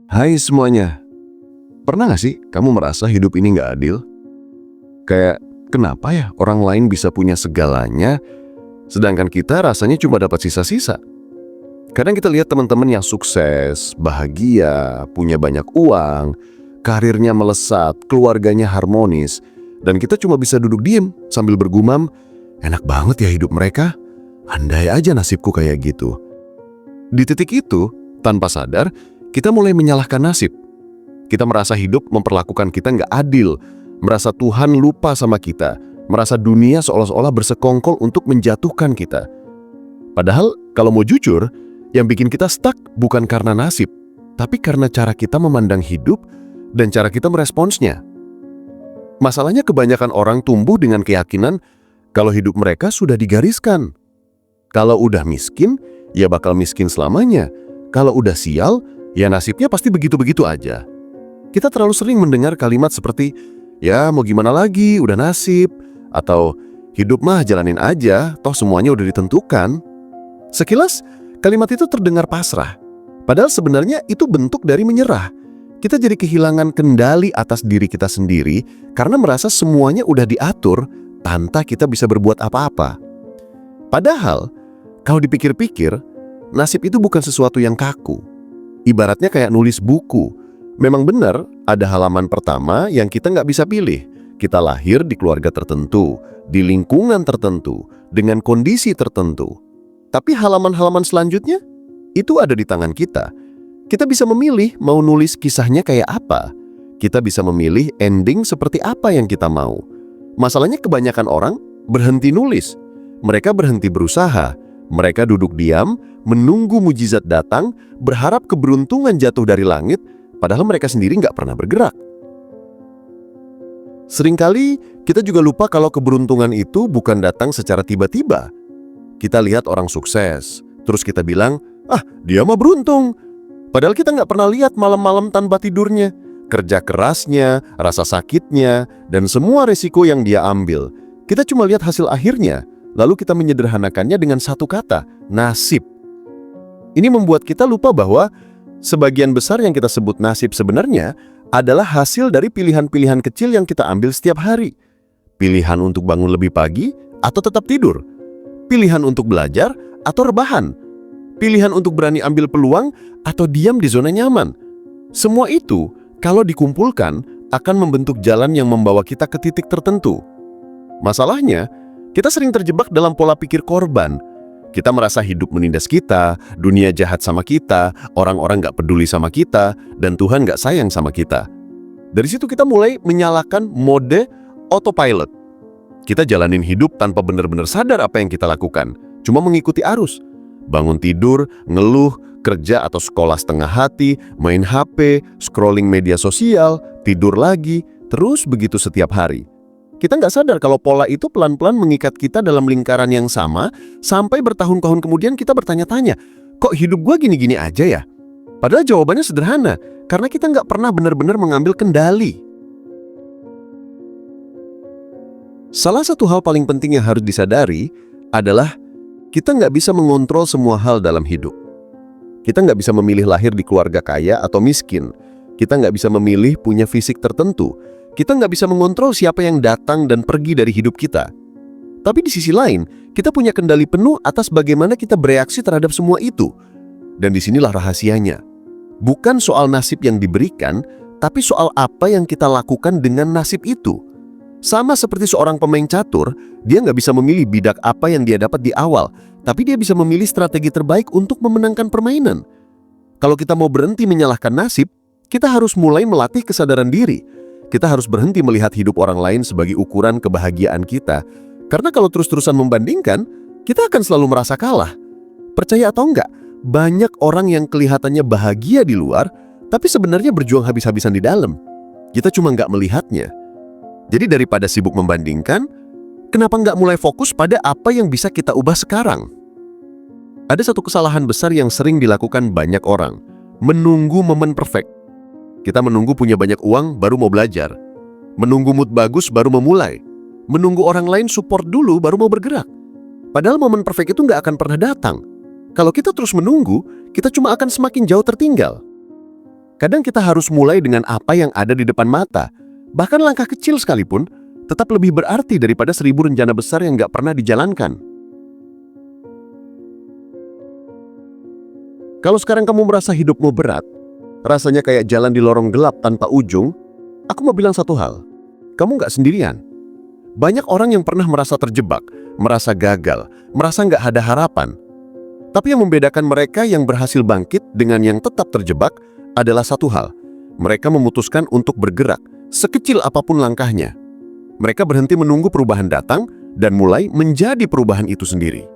Hai semuanya, pernah gak sih kamu merasa hidup ini gak adil? Kayak, kenapa ya orang lain bisa punya segalanya, sedangkan kita rasanya cuma dapat sisa-sisa? Kadang kita lihat teman-teman yang sukses, bahagia, punya banyak uang, karirnya melesat, keluarganya harmonis, dan kita cuma bisa duduk diem sambil bergumam, enak banget ya hidup mereka, andai aja nasibku kayak gitu. Di titik itu, tanpa sadar, kita mulai menyalahkan nasib. Kita merasa hidup memperlakukan kita nggak adil, merasa Tuhan lupa sama kita, merasa dunia seolah-olah bersekongkol untuk menjatuhkan kita. Padahal kalau mau jujur, yang bikin kita stuck bukan karena nasib, tapi karena cara kita memandang hidup dan cara kita meresponsnya. Masalahnya kebanyakan orang tumbuh dengan keyakinan kalau hidup mereka sudah digariskan. Kalau udah miskin, ya bakal miskin selamanya. Kalau udah sial, ya nasibnya pasti begitu-begitu aja. Kita terlalu sering mendengar kalimat seperti, ya mau gimana lagi, udah nasib. Atau, hidup mah jalanin aja, toh semuanya udah ditentukan. Sekilas, kalimat itu terdengar pasrah. Padahal sebenarnya itu bentuk dari menyerah. Kita jadi kehilangan kendali atas diri kita sendiri karena merasa semuanya udah diatur tanpa kita bisa berbuat apa-apa. Padahal, kalau dipikir-pikir, nasib itu bukan sesuatu yang kaku. Ibaratnya kayak nulis buku. Memang benar, ada halaman pertama yang kita nggak bisa pilih. Kita lahir di keluarga tertentu, di lingkungan tertentu, dengan kondisi tertentu. Tapi halaman-halaman selanjutnya, itu ada di tangan kita. Kita bisa memilih mau nulis kisahnya kayak apa. Kita bisa memilih ending seperti apa yang kita mau. Masalahnya kebanyakan orang berhenti nulis. Mereka berhenti berusaha. Mereka duduk diam, menunggu mujizat datang, berharap keberuntungan jatuh dari langit, padahal mereka sendiri nggak pernah bergerak. Seringkali kita juga lupa kalau keberuntungan itu bukan datang secara tiba-tiba. Kita lihat orang sukses, terus kita bilang, dia mah beruntung. Padahal kita nggak pernah lihat malam-malam tanpa tidurnya, kerja kerasnya, rasa sakitnya, dan semua resiko yang dia ambil. Kita cuma lihat hasil akhirnya, lalu kita menyederhanakannya dengan satu kata, nasib. Ini membuat kita lupa bahwa sebagian besar yang kita sebut nasib sebenarnya adalah hasil dari pilihan-pilihan kecil yang kita ambil setiap hari. Pilihan untuk bangun lebih pagi atau tetap tidur. Pilihan untuk belajar atau rebahan. Pilihan untuk berani ambil peluang atau diam di zona nyaman. Semua itu, kalau dikumpulkan, akan membentuk jalan yang membawa kita ke titik tertentu. Masalahnya, kita sering terjebak dalam pola pikir korban. Kita merasa hidup menindas kita, dunia jahat sama kita, orang-orang gak peduli sama kita, dan Tuhan gak sayang sama kita. Dari situ kita mulai menyalakan mode autopilot. Kita jalanin hidup tanpa benar-benar sadar apa yang kita lakukan, cuma mengikuti arus. Bangun tidur, ngeluh, kerja atau sekolah setengah hati, main HP, scrolling media sosial, tidur lagi, terus begitu setiap hari. Kita nggak sadar kalau pola itu pelan-pelan mengikat kita dalam lingkaran yang sama, sampai bertahun-tahun kemudian kita bertanya-tanya, kok hidup gue gini-gini aja ya? Padahal jawabannya sederhana, karena kita nggak pernah benar-benar mengambil kendali. Salah satu hal paling penting yang harus disadari adalah kita nggak bisa mengontrol semua hal dalam hidup. Kita nggak bisa memilih lahir di keluarga kaya atau miskin. Kita nggak bisa memilih punya fisik tertentu. Kita nggak bisa mengontrol siapa yang datang dan pergi dari hidup kita. Tapi di sisi lain, kita punya kendali penuh atas bagaimana kita bereaksi terhadap semua itu. Dan disinilah rahasianya. Bukan soal nasib yang diberikan, tapi soal apa yang kita lakukan dengan nasib itu. Sama seperti seorang pemain catur, dia nggak bisa memilih bidak apa yang dia dapat di awal, tapi dia bisa memilih strategi terbaik untuk memenangkan permainan. Kalau kita mau berhenti menyalahkan nasib, kita harus mulai melatih kesadaran diri. Kita harus berhenti melihat hidup orang lain sebagai ukuran kebahagiaan kita. Karena kalau terus-terusan membandingkan, kita akan selalu merasa kalah. Percaya atau enggak, banyak orang yang kelihatannya bahagia di luar, tapi sebenarnya berjuang habis-habisan di dalam. Kita cuma nggak melihatnya. Jadi daripada sibuk membandingkan, kenapa nggak mulai fokus pada apa yang bisa kita ubah sekarang? Ada satu kesalahan besar yang sering dilakukan banyak orang, menunggu momen perfect. Kita menunggu punya banyak uang baru mau belajar. Menunggu mood bagus baru memulai. Menunggu orang lain support dulu baru mau bergerak. Padahal momen perfect itu nggak akan pernah datang. Kalau kita terus menunggu, kita cuma akan semakin jauh tertinggal. Kadang kita harus mulai dengan apa yang ada di depan mata. Bahkan langkah kecil sekalipun tetap lebih berarti daripada 1000 rencana besar yang nggak pernah dijalankan. Kalau sekarang kamu merasa hidupmu berat, rasanya kayak jalan di lorong gelap tanpa ujung, aku mau bilang satu hal. Kamu nggak sendirian. Banyak orang yang pernah merasa terjebak, merasa gagal, merasa nggak ada harapan. Tapi yang membedakan mereka yang berhasil bangkit dengan yang tetap terjebak adalah satu hal. Mereka memutuskan untuk bergerak, sekecil apapun langkahnya. Mereka berhenti menunggu perubahan datang dan mulai menjadi perubahan itu sendiri.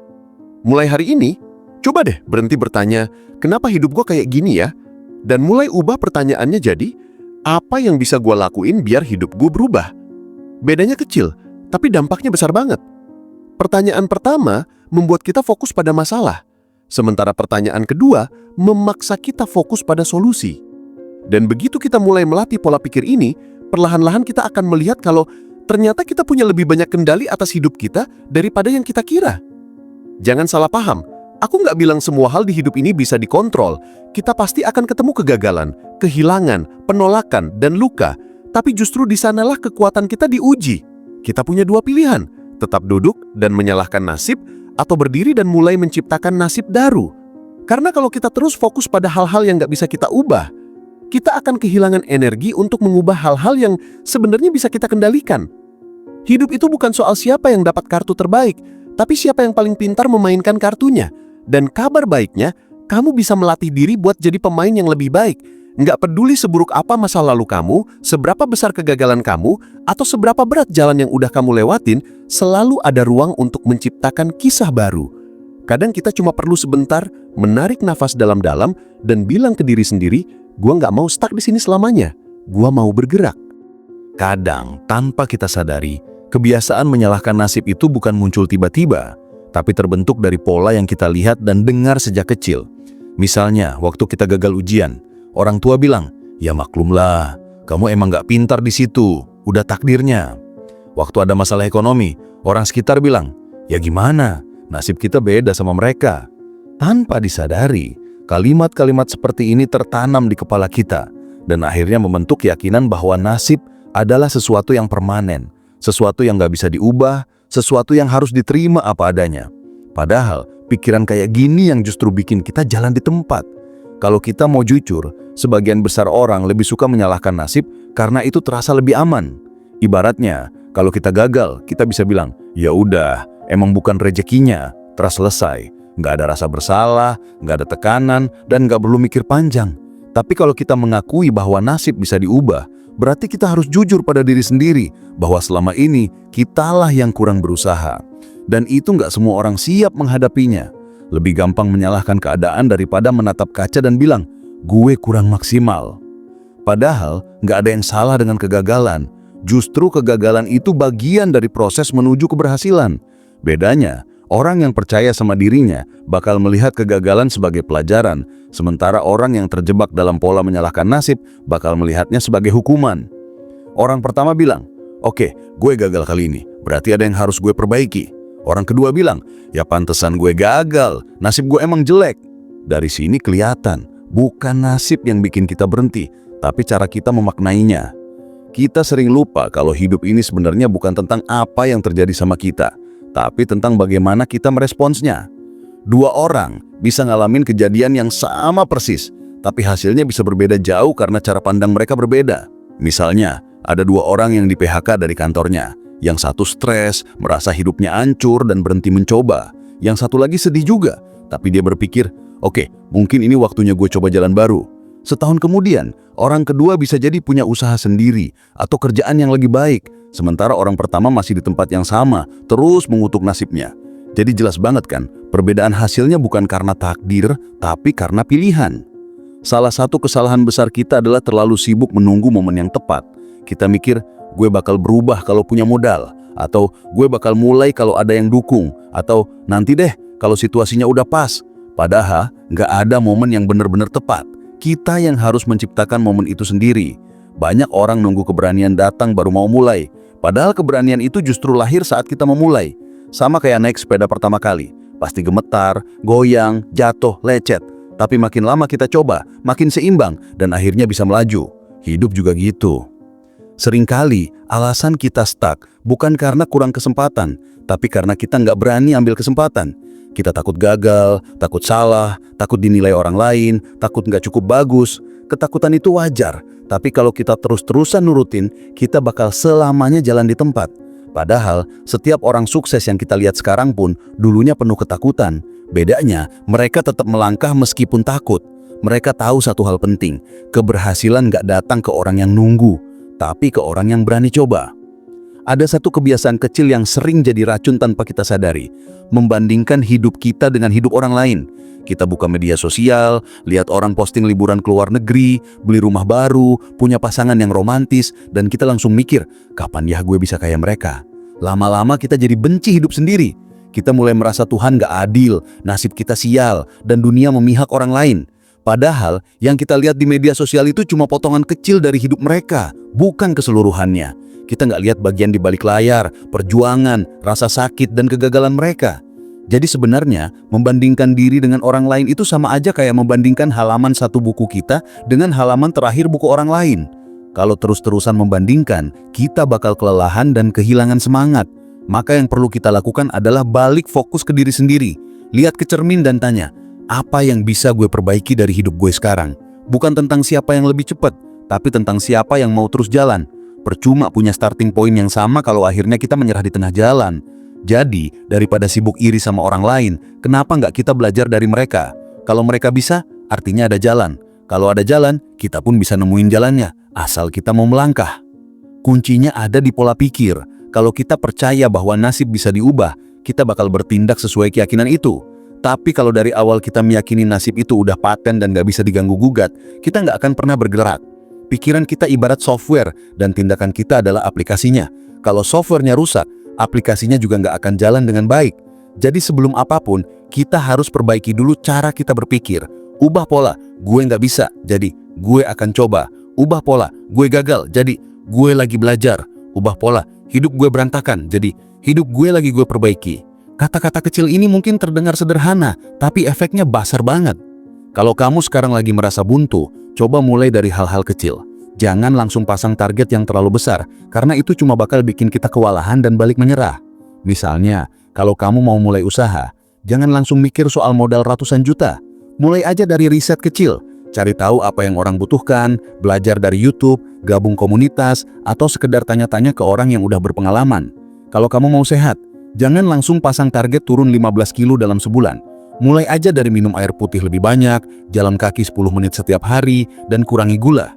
Mulai hari ini, coba deh berhenti bertanya, kenapa hidup gue kayak gini ya? Dan mulai ubah pertanyaannya jadi, apa yang bisa gue lakuin biar hidup gue berubah? Bedanya kecil, tapi dampaknya besar banget. Pertanyaan pertama membuat kita fokus pada masalah, sementara pertanyaan kedua memaksa kita fokus pada solusi. Dan begitu kita mulai melatih pola pikir ini, perlahan-lahan kita akan melihat kalau ternyata kita punya lebih banyak kendali atas hidup kita daripada yang kita kira. Jangan salah paham, aku nggak bilang semua hal di hidup ini bisa dikontrol. Kita pasti akan ketemu kegagalan, kehilangan, penolakan, dan luka. Tapi justru di sanalah kekuatan kita diuji. Kita punya dua pilihan, tetap duduk dan menyalahkan nasib, atau berdiri dan mulai menciptakan nasib baru. Karena kalau kita terus fokus pada hal-hal yang nggak bisa kita ubah, kita akan kehilangan energi untuk mengubah hal-hal yang sebenarnya bisa kita kendalikan. Hidup itu bukan soal siapa yang dapat kartu terbaik, tapi siapa yang paling pintar memainkan kartunya. Dan kabar baiknya, kamu bisa melatih diri buat jadi pemain yang lebih baik. Nggak peduli seburuk apa masa lalu kamu, seberapa besar kegagalan kamu, atau seberapa berat jalan yang udah kamu lewatin, selalu ada ruang untuk menciptakan kisah baru. Kadang kita cuma perlu sebentar menarik nafas dalam-dalam dan bilang ke diri sendiri, gua nggak mau stuck di sini selamanya, gua mau bergerak. Kadang, tanpa kita sadari, kebiasaan menyalahkan nasib itu bukan muncul tiba-tiba, tapi terbentuk dari pola yang kita lihat dan dengar sejak kecil. Misalnya, waktu kita gagal ujian, orang tua bilang, ya maklumlah, kamu emang gak pintar di situ, udah takdirnya. Waktu ada masalah ekonomi, orang sekitar bilang, ya gimana, nasib kita beda sama mereka. Tanpa disadari, kalimat-kalimat seperti ini tertanam di kepala kita, dan akhirnya membentuk keyakinan bahwa nasib adalah sesuatu yang permanen, sesuatu yang gak bisa diubah, sesuatu yang harus diterima apa adanya. Padahal, pikiran kayak gini yang justru bikin kita jalan di tempat. Kalau kita mau jujur, sebagian besar orang lebih suka menyalahkan nasib karena itu terasa lebih aman. Ibaratnya, kalau kita gagal, kita bisa bilang, ya udah, emang bukan rezekinya, terus selesai. Nggak ada rasa bersalah, nggak ada tekanan, dan nggak perlu mikir panjang. Tapi kalau kita mengakui bahwa nasib bisa diubah, berarti kita harus jujur pada diri sendiri bahwa selama ini kitalah yang kurang berusaha. Dan itu nggak semua orang siap menghadapinya. Lebih gampang menyalahkan keadaan daripada menatap kaca dan bilang, gue kurang maksimal. Padahal nggak ada yang salah dengan kegagalan. Justru kegagalan itu bagian dari proses menuju keberhasilan. Bedanya, orang yang percaya sama dirinya bakal melihat kegagalan sebagai pelajaran, sementara orang yang terjebak dalam pola menyalahkan nasib bakal melihatnya sebagai hukuman. Orang pertama bilang, oke, gue gagal kali ini, berarti ada yang harus gue perbaiki. Orang kedua bilang, ya pantesan gue gagal, nasib gue emang jelek. Dari sini kelihatan, bukan nasib yang bikin kita berhenti, tapi cara kita memaknainya. Kita sering lupa kalau hidup ini sebenarnya bukan tentang apa yang terjadi sama kita, tapi tentang bagaimana kita meresponsnya. Dua orang bisa ngalamin kejadian yang sama persis, tapi hasilnya bisa berbeda jauh karena cara pandang mereka berbeda. Misalnya, ada dua orang yang di-PHK dari kantornya. Yang satu stres, merasa hidupnya hancur dan berhenti mencoba. Yang satu lagi sedih juga, tapi dia berpikir, oke, mungkin ini waktunya gue coba jalan baru. Setahun kemudian, orang kedua bisa jadi punya usaha sendiri atau kerjaan yang lebih baik, sementara orang pertama masih di tempat yang sama, terus mengutuk nasibnya. Jadi jelas banget kan, perbedaan hasilnya bukan karena takdir, tapi karena pilihan. Salah satu kesalahan besar kita adalah terlalu sibuk menunggu momen yang tepat. Kita mikir, gue bakal berubah kalau punya modal, atau gue bakal mulai kalau ada yang dukung, atau nanti deh kalau situasinya udah pas. Padahal nggak ada momen yang benar-benar tepat. Kita yang harus menciptakan momen itu sendiri. Banyak orang nunggu keberanian datang baru mau mulai, padahal keberanian itu justru lahir saat kita memulai. Sama kayak naik sepeda pertama kali, pasti gemetar, goyang, jatuh, lecet. Tapi makin lama kita coba, makin seimbang, dan akhirnya bisa melaju. Hidup juga gitu. Seringkali alasan kita stuck bukan karena kurang kesempatan, tapi karena kita nggak berani ambil kesempatan. Kita takut gagal, takut salah, takut dinilai orang lain, takut nggak cukup bagus. Ketakutan itu wajar, tapi kalau kita terus-terusan nurutin, kita bakal selamanya jalan di tempat. Padahal, setiap orang sukses yang kita lihat sekarang pun dulunya penuh ketakutan. Bedanya, mereka tetap melangkah meskipun takut. Mereka tahu satu hal penting, keberhasilan nggak datang ke orang yang nunggu, tapi ke orang yang berani coba. Ada satu kebiasaan kecil yang sering jadi racun tanpa kita sadari, membandingkan hidup kita dengan hidup orang lain. Kita buka media sosial, lihat orang posting liburan ke luar negeri, beli rumah baru, punya pasangan yang romantis, dan kita langsung mikir, kapan ya gue bisa kayak mereka? Lama-lama kita jadi benci hidup sendiri. Kita mulai merasa Tuhan gak adil, nasib kita sial, dan dunia memihak orang lain. Padahal yang kita lihat di media sosial itu cuma potongan kecil dari hidup mereka, bukan keseluruhannya. Kita nggak lihat bagian di balik layar, perjuangan, rasa sakit, dan kegagalan mereka. Jadi sebenarnya, membandingkan diri dengan orang lain itu sama aja kayak membandingkan halaman satu buku kita dengan halaman terakhir buku orang lain. Kalau terus-terusan membandingkan, kita bakal kelelahan dan kehilangan semangat. Maka yang perlu kita lakukan adalah balik fokus ke diri sendiri. Lihat ke cermin dan tanya, apa yang bisa gue perbaiki dari hidup gue sekarang? Bukan tentang siapa yang lebih cepat, tapi tentang siapa yang mau terus jalan. Percuma punya starting point yang sama kalau akhirnya kita menyerah di tengah jalan. Jadi, daripada sibuk iri sama orang lain, kenapa nggak kita belajar dari mereka? Kalau mereka bisa, artinya ada jalan. Kalau ada jalan, kita pun bisa nemuin jalannya, asal kita mau melangkah. Kuncinya ada di pola pikir. Kalau kita percaya bahwa nasib bisa diubah, kita bakal bertindak sesuai keyakinan itu. Tapi kalau dari awal kita meyakini nasib itu udah paten dan nggak bisa diganggu-gugat, kita nggak akan pernah bergerak. Pikiran kita ibarat software dan tindakan kita adalah aplikasinya. Kalau softwarenya rusak, aplikasinya juga nggak akan jalan dengan baik. Jadi sebelum apapun, kita harus perbaiki dulu cara kita berpikir. Ubah pola, gue nggak bisa, jadi gue akan coba. Ubah pola, gue gagal, jadi gue lagi belajar. Ubah pola, hidup gue berantakan, jadi hidup gue lagi gue perbaiki. Kata-kata kecil ini mungkin terdengar sederhana, tapi efeknya besar banget. Kalau kamu sekarang lagi merasa buntu, coba mulai dari hal-hal kecil. Jangan langsung pasang target yang terlalu besar, karena itu cuma bakal bikin kita kewalahan dan balik menyerah. Misalnya, kalau kamu mau mulai usaha, jangan langsung mikir soal modal ratusan juta. Mulai aja dari riset kecil, cari tahu apa yang orang butuhkan, belajar dari YouTube, gabung komunitas, atau sekedar tanya-tanya ke orang yang udah berpengalaman. Kalau kamu mau sehat, jangan langsung pasang target turun 15 kilo dalam sebulan. Mulai aja dari minum air putih lebih banyak, jalan kaki 10 menit setiap hari, dan kurangi gula.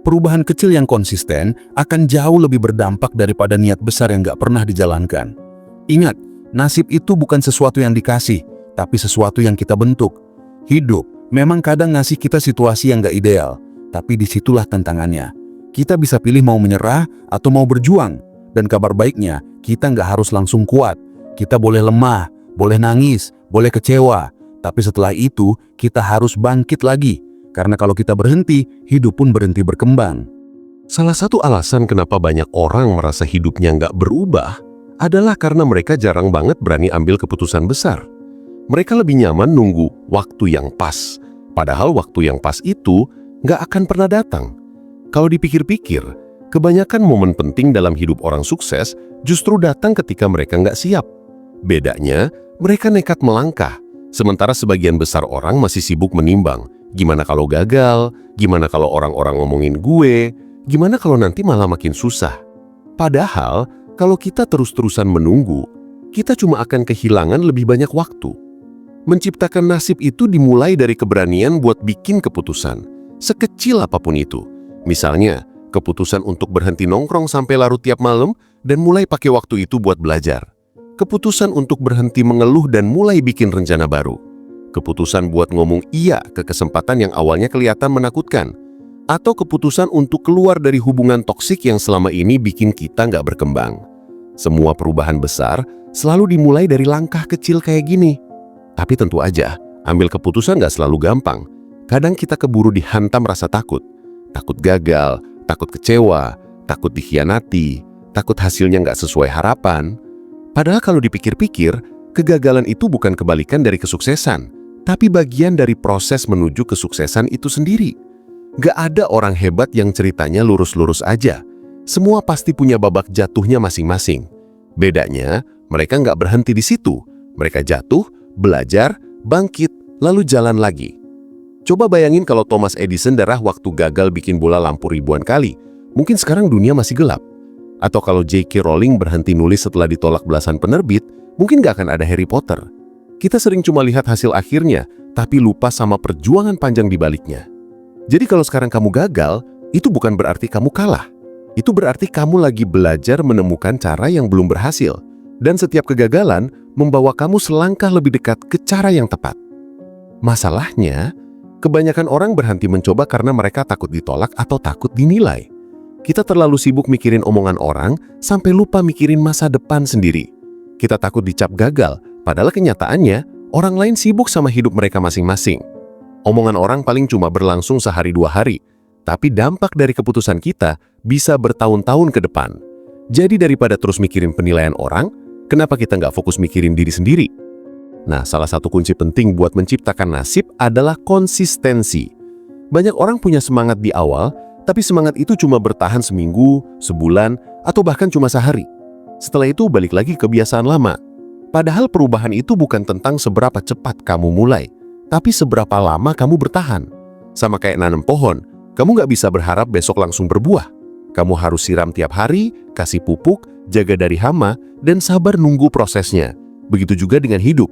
Perubahan kecil yang konsisten akan jauh lebih berdampak daripada niat besar yang gak pernah dijalankan. Ingat, nasib itu bukan sesuatu yang dikasih, tapi sesuatu yang kita bentuk. Hidup memang kadang ngasih kita situasi yang gak ideal, tapi disitulah tantangannya. Kita bisa pilih mau menyerah atau mau berjuang. Dan kabar baiknya, kita gak harus langsung kuat. Kita boleh lemah, boleh nangis, boleh kecewa, tapi setelah itu kita harus bangkit lagi. Karena kalau kita berhenti, hidup pun berhenti berkembang. Salah satu alasan kenapa banyak orang merasa hidupnya nggak berubah adalah karena mereka jarang banget berani ambil keputusan besar. Mereka lebih nyaman nunggu waktu yang pas. Padahal waktu yang pas itu nggak akan pernah datang. Kalau dipikir-pikir, kebanyakan momen penting dalam hidup orang sukses justru datang ketika mereka nggak siap. Bedanya, mereka nekat melangkah, sementara sebagian besar orang masih sibuk menimbang. Gimana kalau gagal? Gimana kalau orang-orang ngomongin gue? Gimana kalau nanti malah makin susah? Padahal, kalau kita terus-terusan menunggu, kita cuma akan kehilangan lebih banyak waktu. Menciptakan nasib itu dimulai dari keberanian buat bikin keputusan, sekecil apapun itu. Misalnya, keputusan untuk berhenti nongkrong sampai larut tiap malam dan mulai pakai waktu itu buat belajar. Keputusan untuk berhenti mengeluh dan mulai bikin rencana baru. Keputusan buat ngomong iya ke kesempatan yang awalnya kelihatan menakutkan. Atau keputusan untuk keluar dari hubungan toksik yang selama ini bikin kita nggak berkembang. Semua perubahan besar selalu dimulai dari langkah kecil kayak gini. Tapi tentu aja, ambil keputusan nggak selalu gampang. Kadang kita keburu dihantam rasa takut. Takut gagal, takut kecewa, takut dikhianati, takut hasilnya nggak sesuai harapan. Padahal kalau dipikir-pikir, kegagalan itu bukan kebalikan dari kesuksesan, tapi bagian dari proses menuju kesuksesan itu sendiri. Gak ada orang hebat yang ceritanya lurus-lurus aja. Semua pasti punya babak jatuhnya masing-masing. Bedanya, mereka nggak berhenti di situ. Mereka jatuh, belajar, bangkit, lalu jalan lagi. Coba bayangin kalau Thomas Edison darah waktu gagal bikin bola lampu ribuan kali. Mungkin sekarang dunia masih gelap. Atau kalau J.K. Rowling berhenti nulis setelah ditolak belasan penerbit, mungkin nggak akan ada Harry Potter. Kita sering cuma lihat hasil akhirnya, tapi lupa sama perjuangan panjang di baliknya. Jadi kalau sekarang kamu gagal, itu bukan berarti kamu kalah. Itu berarti kamu lagi belajar menemukan cara yang belum berhasil. Dan setiap kegagalan membawa kamu selangkah lebih dekat ke cara yang tepat. Masalahnya, kebanyakan orang berhenti mencoba karena mereka takut ditolak atau takut dinilai. Kita terlalu sibuk mikirin omongan orang sampai lupa mikirin masa depan sendiri. Kita takut dicap gagal, padahal kenyataannya orang lain sibuk sama hidup mereka masing-masing. Omongan orang paling cuma berlangsung sehari dua hari, tapi dampak dari keputusan kita bisa bertahun-tahun ke depan. Jadi daripada terus mikirin penilaian orang, kenapa kita nggak fokus mikirin diri sendiri? Nah, salah satu kunci penting buat menciptakan nasib adalah konsistensi. Banyak orang punya semangat di awal, tapi semangat itu cuma bertahan seminggu, sebulan, atau bahkan cuma sehari. Setelah itu balik lagi ke kebiasaan lama. Padahal perubahan itu bukan tentang seberapa cepat kamu mulai, tapi seberapa lama kamu bertahan. Sama kayak nanam pohon, kamu nggak bisa berharap besok langsung berbuah. Kamu harus siram tiap hari, kasih pupuk, jaga dari hama, dan sabar nunggu prosesnya. Begitu juga dengan hidup.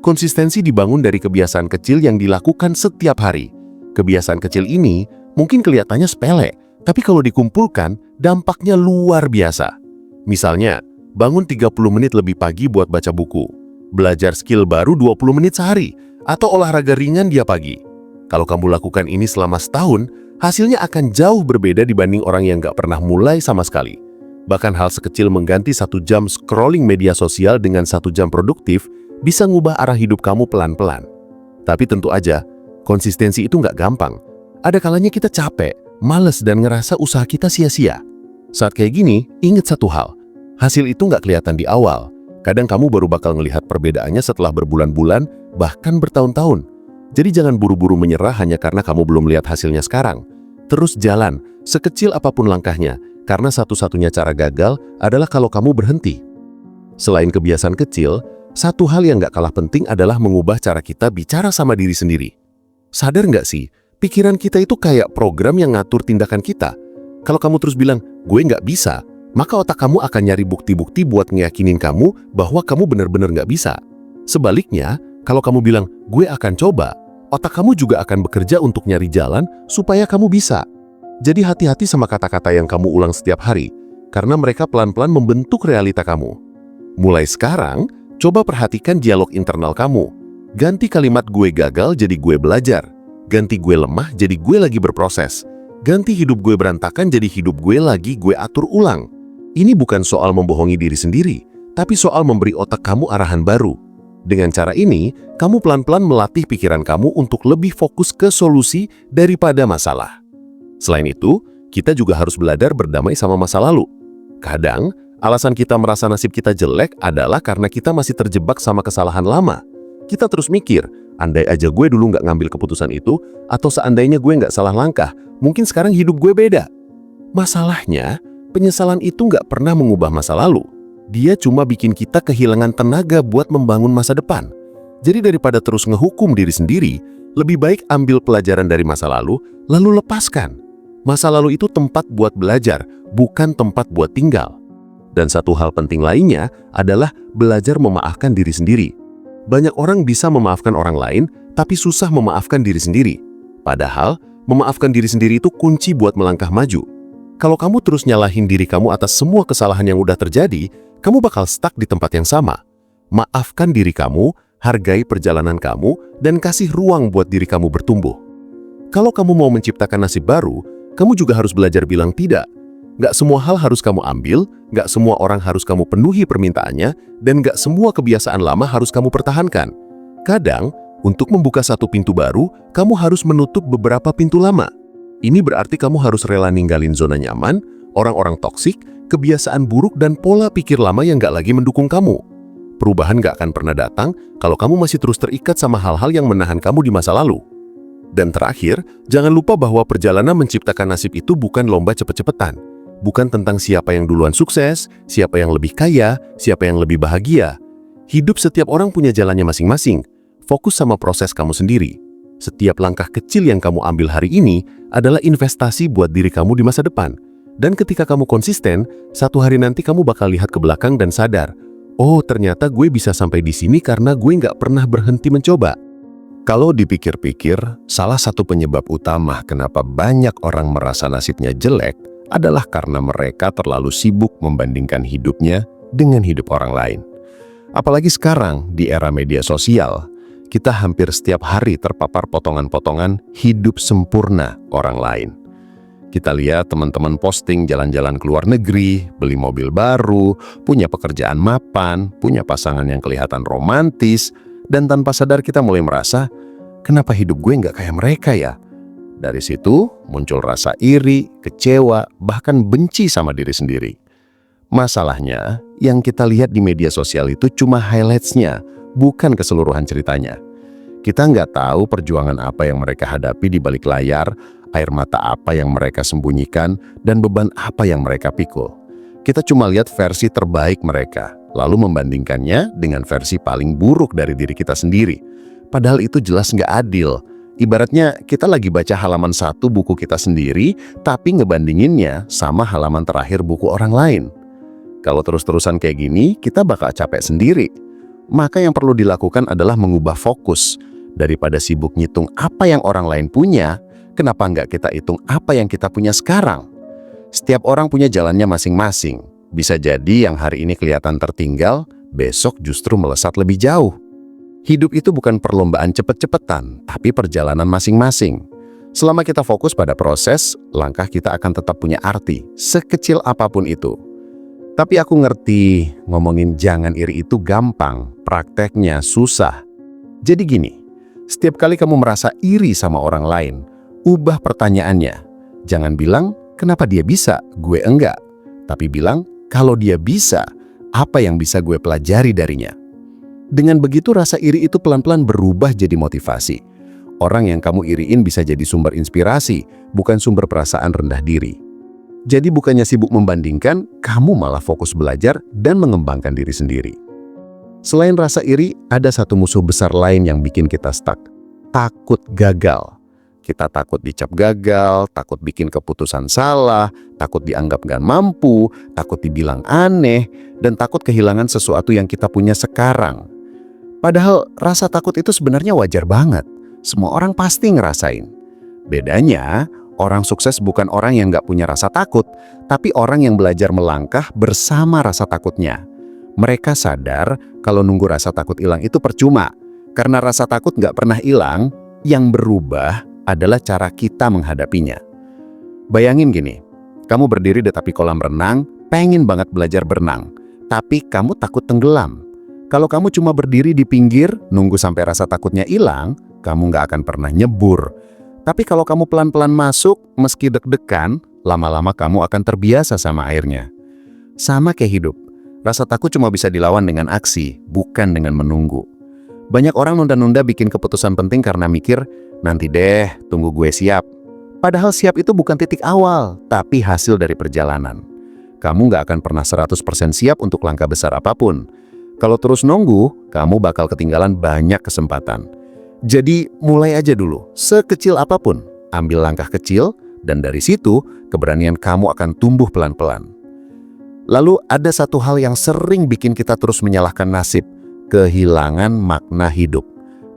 Konsistensi dibangun dari kebiasaan kecil yang dilakukan setiap hari. Kebiasaan kecil ini mungkin kelihatannya sepele, tapi kalau dikumpulkan, dampaknya luar biasa. Misalnya, bangun 30 menit lebih pagi buat baca buku, belajar skill baru 20 menit sehari, atau olahraga ringan dia pagi. Kalau kamu lakukan ini selama setahun, hasilnya akan jauh berbeda dibanding orang yang gak pernah mulai sama sekali. Bahkan hal sekecil mengganti 1 jam scrolling media sosial dengan 1 jam produktif bisa ngubah arah hidup kamu pelan-pelan. Tapi tentu aja, konsistensi itu gak gampang. Ada kalanya kita capek, males, dan ngerasa usaha kita sia-sia. Saat kayak gini, ingat satu hal. Hasil itu gak kelihatan di awal. Kadang kamu baru bakal ngelihat perbedaannya setelah berbulan-bulan, bahkan bertahun-tahun. Jadi jangan buru-buru menyerah hanya karena kamu belum lihat hasilnya sekarang. Terus jalan, sekecil apapun langkahnya, karena satu-satunya cara gagal adalah kalau kamu berhenti. Selain kebiasaan kecil, satu hal yang gak kalah penting adalah mengubah cara kita bicara sama diri sendiri. Sadar nggak sih, pikiran kita itu kayak program yang ngatur tindakan kita. Kalau kamu terus bilang, gue nggak bisa, maka otak kamu akan nyari bukti-bukti buat ngeyakinin kamu bahwa kamu benar-benar nggak bisa. Sebaliknya, kalau kamu bilang, gue akan coba, otak kamu juga akan bekerja untuk nyari jalan supaya kamu bisa. Jadi hati-hati sama kata-kata yang kamu ulang setiap hari, karena mereka pelan-pelan membentuk realita kamu. Mulai sekarang, coba perhatikan dialog internal kamu. Ganti kalimat gue gagal jadi gue belajar. Ganti gue lemah jadi gue lagi berproses. Ganti hidup gue berantakan jadi hidup gue lagi gue atur ulang. Ini bukan soal membohongi diri sendiri, tapi soal memberi otak kamu arahan baru. Dengan cara ini, kamu pelan-pelan melatih pikiran kamu untuk lebih fokus ke solusi daripada masalah. Selain itu, kita juga harus belajar berdamai sama masa lalu. Kadang, alasan kita merasa nasib kita jelek adalah karena kita masih terjebak sama kesalahan lama. Kita terus mikir, andai aja gue dulu nggak ngambil keputusan itu, atau seandainya gue nggak salah langkah, mungkin sekarang hidup gue beda. Masalahnya, penyesalan itu nggak pernah mengubah masa lalu. Dia cuma bikin kita kehilangan tenaga buat membangun masa depan. Jadi daripada terus ngehukum diri sendiri, lebih baik ambil pelajaran dari masa lalu lepaskan. Masa lalu itu tempat buat belajar, bukan tempat buat tinggal. Dan satu hal penting lainnya adalah belajar memaafkan diri sendiri. Banyak orang bisa memaafkan orang lain, tapi susah memaafkan diri sendiri. Padahal, memaafkan diri sendiri itu kunci buat melangkah maju. Kalau kamu terus nyalahin diri kamu atas semua kesalahan yang udah terjadi, kamu bakal stuck di tempat yang sama. Maafkan diri kamu, hargai perjalanan kamu, dan kasih ruang buat diri kamu bertumbuh. Kalau kamu mau menciptakan nasib baru, kamu juga harus belajar bilang tidak. Nggak semua hal harus kamu ambil, nggak semua orang harus kamu penuhi permintaannya, dan nggak semua kebiasaan lama harus kamu pertahankan. Kadang, untuk membuka satu pintu baru, kamu harus menutup beberapa pintu lama. Ini berarti kamu harus rela ninggalin zona nyaman, orang-orang toksik, kebiasaan buruk, dan pola pikir lama yang nggak lagi mendukung kamu. Perubahan gak akan pernah datang kalau kamu masih terus terikat sama hal-hal yang menahan kamu di masa lalu. Dan terakhir, jangan lupa bahwa perjalanan menciptakan nasib itu bukan lomba cepet-cepetan. Bukan tentang siapa yang duluan sukses, siapa yang lebih kaya, siapa yang lebih bahagia. Hidup setiap orang punya jalannya masing-masing. Fokus sama proses kamu sendiri. Setiap langkah kecil yang kamu ambil hari ini adalah investasi buat diri kamu di masa depan. Dan ketika kamu konsisten, satu hari nanti kamu bakal lihat ke belakang dan sadar, oh ternyata gue bisa sampai di sini karena gue nggak pernah berhenti mencoba. Kalau dipikir-pikir, salah satu penyebab utama kenapa banyak orang merasa nasibnya jelek adalah karena mereka terlalu sibuk membandingkan hidupnya dengan hidup orang lain. Apalagi sekarang di era media sosial, kita hampir setiap hari terpapar potongan-potongan hidup sempurna orang lain. Kita lihat teman-teman posting jalan-jalan ke luar negeri, beli mobil baru, punya pekerjaan mapan, punya pasangan yang kelihatan romantis, dan tanpa sadar kita mulai merasa, kenapa hidup gue nggak kayak mereka ya? Dari situ muncul rasa iri, kecewa, bahkan benci sama diri sendiri. Masalahnya, yang kita lihat di media sosial itu cuma highlights-nya, bukan keseluruhan ceritanya. Kita nggak tahu perjuangan apa yang mereka hadapi di balik layar, air mata apa yang mereka sembunyikan, dan beban apa yang mereka pikul. Kita cuma lihat versi terbaik mereka, lalu membandingkannya dengan versi paling buruk dari diri kita sendiri. Padahal itu jelas nggak adil. Ibaratnya kita lagi baca halaman 1 buku kita sendiri, tapi ngebandinginnya sama halaman terakhir buku orang lain. Kalau terus-terusan kayak gini, kita bakal capek sendiri. Maka yang perlu dilakukan adalah mengubah fokus. Daripada sibuk ngitung apa yang orang lain punya, kenapa nggak kita hitung apa yang kita punya sekarang? Setiap orang punya jalannya masing-masing. Bisa jadi yang hari ini kelihatan tertinggal, besok justru melesat lebih jauh. Hidup itu bukan perlombaan cepet-cepetan, tapi perjalanan masing-masing. Selama kita fokus pada proses, langkah kita akan tetap punya arti, sekecil apapun itu. Tapi aku ngerti, ngomongin jangan iri itu gampang, prakteknya susah. Jadi gini, setiap kali kamu merasa iri sama orang lain, ubah pertanyaannya. Jangan bilang, kenapa dia bisa, gue enggak. Tapi bilang, kalau dia bisa, apa yang bisa gue pelajari darinya? Dengan begitu rasa iri itu pelan-pelan berubah jadi motivasi. Orang yang kamu iriin bisa jadi sumber inspirasi, bukan sumber perasaan rendah diri. Jadi bukannya sibuk membandingkan, kamu malah fokus belajar dan mengembangkan diri sendiri. Selain rasa iri, ada satu musuh besar lain yang bikin kita stuck. Takut gagal. Kita takut dicap gagal, takut bikin keputusan salah, takut dianggap gak mampu, takut dibilang aneh, dan takut kehilangan sesuatu yang kita punya sekarang. Padahal rasa takut itu sebenarnya wajar banget. Semua orang pasti ngerasain. Bedanya, orang sukses bukan orang yang gak punya rasa takut, tapi orang yang belajar melangkah bersama rasa takutnya. Mereka sadar kalau nunggu rasa takut hilang itu percuma. Karena rasa takut gak pernah hilang, yang berubah adalah cara kita menghadapinya. Bayangin gini, kamu berdiri di tepi kolam renang, pengen banget belajar berenang, tapi kamu takut tenggelam. Kalau kamu cuma berdiri di pinggir, nunggu sampai rasa takutnya hilang, kamu nggak akan pernah nyebur. Tapi kalau kamu pelan-pelan masuk, meski deg-degan, lama-lama kamu akan terbiasa sama airnya. Sama kayak hidup, rasa takut cuma bisa dilawan dengan aksi, bukan dengan menunggu. Banyak orang nunda-nunda bikin keputusan penting karena mikir, nanti deh, tunggu gue siap. Padahal siap itu bukan titik awal, tapi hasil dari perjalanan. Kamu nggak akan pernah 100% siap untuk langkah besar apapun. Kalau terus nunggu, kamu bakal ketinggalan banyak kesempatan. Jadi mulai aja dulu, sekecil apapun. Ambil langkah kecil, dan dari situ keberanian kamu akan tumbuh pelan-pelan. Lalu ada satu hal yang sering bikin kita terus menyalahkan nasib, kehilangan makna hidup.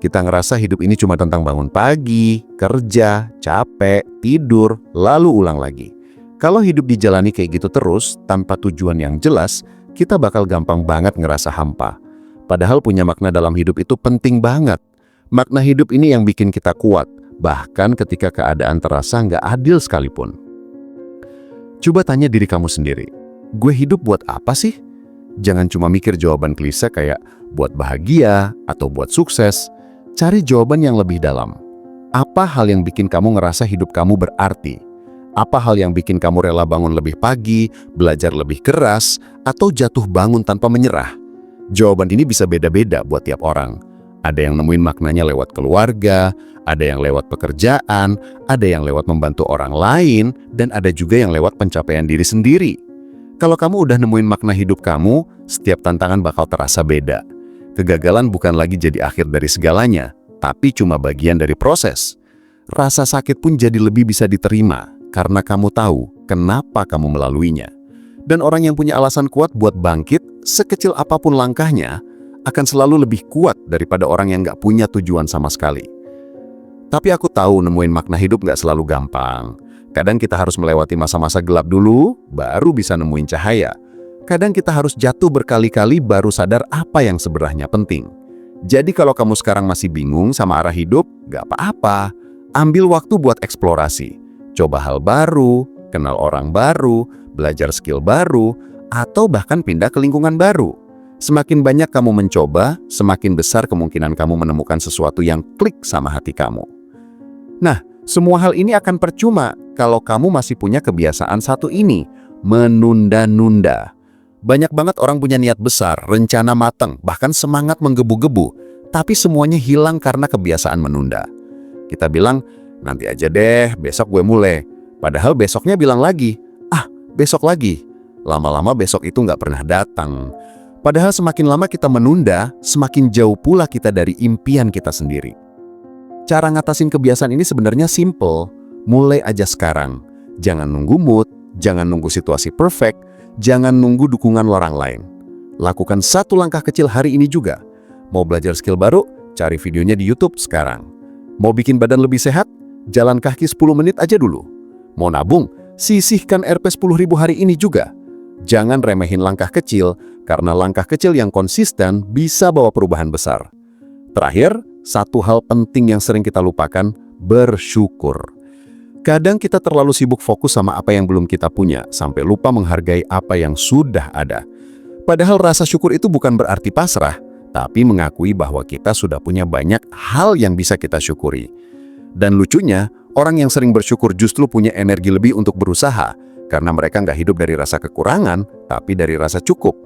Kita ngerasa hidup ini cuma tentang bangun pagi, kerja, capek, tidur, lalu ulang lagi. Kalau hidup dijalani kayak gitu terus, tanpa tujuan yang jelas, kita bakal gampang banget ngerasa hampa. Padahal punya makna dalam hidup itu penting banget. Makna hidup ini yang bikin kita kuat, bahkan ketika keadaan terasa nggak adil sekalipun. Coba tanya diri kamu sendiri, gue hidup buat apa sih? Jangan cuma mikir jawaban klise kayak buat bahagia atau buat sukses. Cari jawaban yang lebih dalam. Apa hal yang bikin kamu ngerasa hidup kamu berarti? Apa hal yang bikin kamu rela bangun lebih pagi, belajar lebih keras, atau jatuh bangun tanpa menyerah? Jawaban ini bisa beda-beda buat tiap orang. Ada yang nemuin maknanya lewat keluarga, ada yang lewat pekerjaan, ada yang lewat membantu orang lain, dan ada juga yang lewat pencapaian diri sendiri. Kalau kamu udah nemuin makna hidup kamu, setiap tantangan bakal terasa beda. Kegagalan bukan lagi jadi akhir dari segalanya, tapi cuma bagian dari proses. Rasa sakit pun jadi lebih bisa diterima, karena kamu tahu kenapa kamu melaluinya. Dan orang yang punya alasan kuat buat bangkit, sekecil apapun langkahnya, akan selalu lebih kuat daripada orang yang nggak punya tujuan sama sekali. Tapi aku tahu nemuin makna hidup nggak selalu gampang. Kadang kita harus melewati masa-masa gelap dulu, baru bisa nemuin cahaya. Kadang kita harus jatuh berkali-kali baru sadar apa yang sebenarnya penting. Jadi kalau kamu sekarang masih bingung sama arah hidup, nggak apa-apa. Ambil waktu buat eksplorasi. Coba hal baru, kenal orang baru, belajar skill baru, atau bahkan pindah ke lingkungan baru. Semakin banyak kamu mencoba, semakin besar kemungkinan kamu menemukan sesuatu yang klik sama hati kamu. Nah, semua hal ini akan percuma kalau kamu masih punya kebiasaan satu ini, menunda-nunda. Banyak banget orang punya niat besar, rencana matang, bahkan semangat menggebu-gebu, tapi semuanya hilang karena kebiasaan menunda. Kita bilang, nanti aja deh, besok gue mulai. Padahal besoknya bilang lagi, besok lagi. Lama-lama besok itu nggak pernah datang. Padahal semakin lama kita menunda, semakin jauh pula kita dari impian kita sendiri. Cara ngatasin kebiasaan ini sebenarnya simple. Mulai aja sekarang. Jangan nunggu mood, jangan nunggu situasi perfect, jangan nunggu dukungan orang lain. Lakukan satu langkah kecil hari ini juga. Mau belajar skill baru? Cari videonya di YouTube sekarang. Mau bikin badan lebih sehat? Jalan kaki 10 menit aja dulu. Mau nabung? Sisihkan Rp 10.000 hari ini juga. Jangan remehin langkah kecil, karena langkah kecil yang konsisten bisa bawa perubahan besar. Terakhir, satu hal penting yang sering kita lupakan, bersyukur. Kadang kita terlalu sibuk fokus sama apa yang belum kita punya, sampai lupa menghargai apa yang sudah ada. Padahal rasa syukur itu bukan berarti pasrah, tapi mengakui bahwa kita sudah punya banyak hal yang bisa kita syukuri. Dan lucunya, orang yang sering bersyukur justru punya energi lebih untuk berusaha, karena mereka nggak hidup dari rasa kekurangan, tapi dari rasa cukup.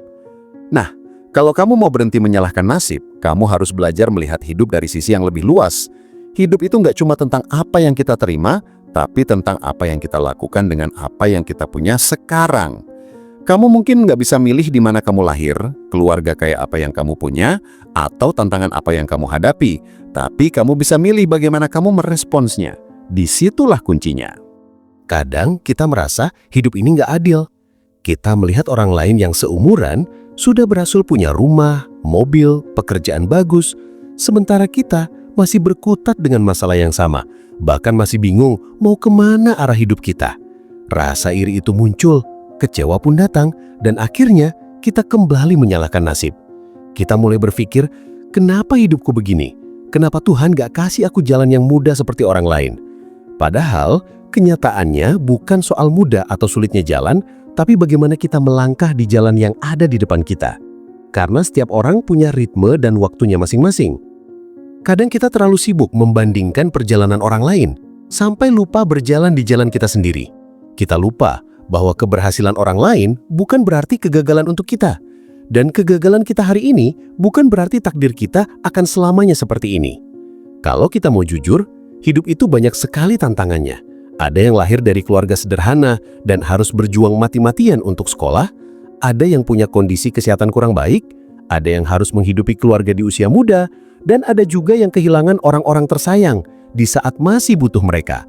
Nah, kalau kamu mau berhenti menyalahkan nasib, kamu harus belajar melihat hidup dari sisi yang lebih luas. Hidup itu nggak cuma tentang apa yang kita terima, tapi tentang apa yang kita lakukan dengan apa yang kita punya sekarang. Kamu mungkin nggak bisa milih di mana kamu lahir, keluarga kayak apa yang kamu punya, atau tantangan apa yang kamu hadapi, tapi kamu bisa milih bagaimana kamu meresponsnya. Disitulah kuncinya. Kadang kita merasa hidup ini nggak adil. Kita melihat orang lain yang seumuran sudah berhasil punya rumah, mobil, pekerjaan bagus, sementara kita masih berkutat dengan masalah yang sama, bahkan masih bingung mau kemana arah hidup kita. Rasa iri itu muncul, kecewa pun datang, dan akhirnya kita kembali menyalahkan nasib. Kita mulai berpikir, kenapa hidupku begini? Kenapa Tuhan gak kasih aku jalan yang mudah seperti orang lain? Padahal, kenyataannya bukan soal mudah atau sulitnya jalan, tapi bagaimana kita melangkah di jalan yang ada di depan kita. Karena setiap orang punya ritme dan waktunya masing-masing. Kadang kita terlalu sibuk membandingkan perjalanan orang lain, sampai lupa berjalan di jalan kita sendiri. Kita lupa bahwa keberhasilan orang lain bukan berarti kegagalan untuk kita. Dan kegagalan kita hari ini bukan berarti takdir kita akan selamanya seperti ini. Kalau kita mau jujur, hidup itu banyak sekali tantangannya. Ada yang lahir dari keluarga sederhana dan harus berjuang mati-matian untuk sekolah. Ada yang punya kondisi kesehatan kurang baik. Ada yang harus menghidupi keluarga di usia muda. Dan ada juga yang kehilangan orang-orang tersayang di saat masih butuh mereka.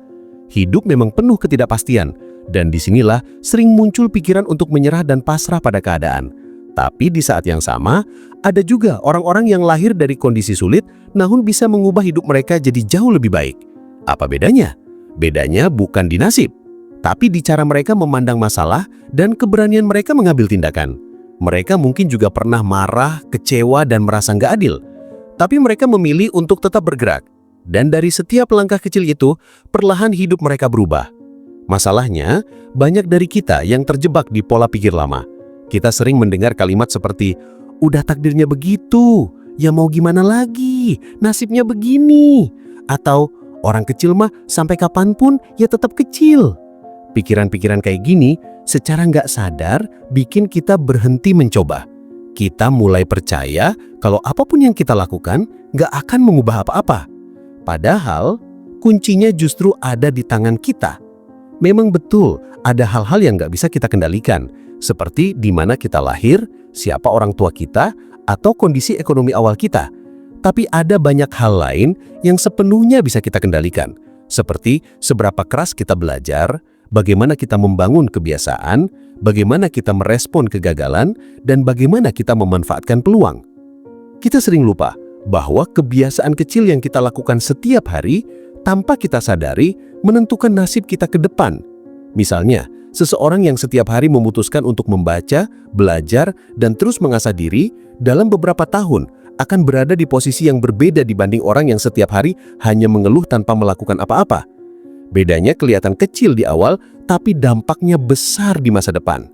Hidup memang penuh ketidakpastian. Dan disinilah sering muncul pikiran untuk menyerah dan pasrah pada keadaan. Tapi di saat yang sama, ada juga orang-orang yang lahir dari kondisi sulit, namun bisa mengubah hidup mereka jadi jauh lebih baik. Apa bedanya? Bedanya bukan di nasib, tapi di cara mereka memandang masalah dan keberanian mereka mengambil tindakan. Mereka mungkin juga pernah marah, kecewa, dan merasa nggak adil. Tapi mereka memilih untuk tetap bergerak. Dan dari setiap langkah kecil itu, perlahan hidup mereka berubah. Masalahnya, banyak dari kita yang terjebak di pola pikir lama. Kita sering mendengar kalimat seperti, udah takdirnya begitu, ya mau gimana lagi, nasibnya begini. Atau, orang kecil mah sampai kapanpun ya tetap kecil. Pikiran-pikiran kayak gini secara nggak sadar bikin kita berhenti mencoba. Kita mulai percaya kalau apapun yang kita lakukan nggak akan mengubah apa-apa. Padahal, kuncinya justru ada di tangan kita. Memang betul, ada hal-hal yang nggak bisa kita kendalikan, seperti di mana kita lahir, siapa orang tua kita, atau kondisi ekonomi awal kita. Tapi ada banyak hal lain yang sepenuhnya bisa kita kendalikan, seperti seberapa keras kita belajar, bagaimana kita membangun kebiasaan, bagaimana kita merespon kegagalan, dan bagaimana kita memanfaatkan peluang. Kita sering lupa bahwa kebiasaan kecil yang kita lakukan setiap hari tanpa kita sadari menentukan nasib kita ke depan. Misalnya, seseorang yang setiap hari memutuskan untuk membaca, belajar, dan terus mengasah diri dalam beberapa tahun akan berada di posisi yang berbeda dibanding orang yang setiap hari hanya mengeluh tanpa melakukan apa-apa. Bedanya kelihatan kecil di awal, tapi dampaknya besar di masa depan.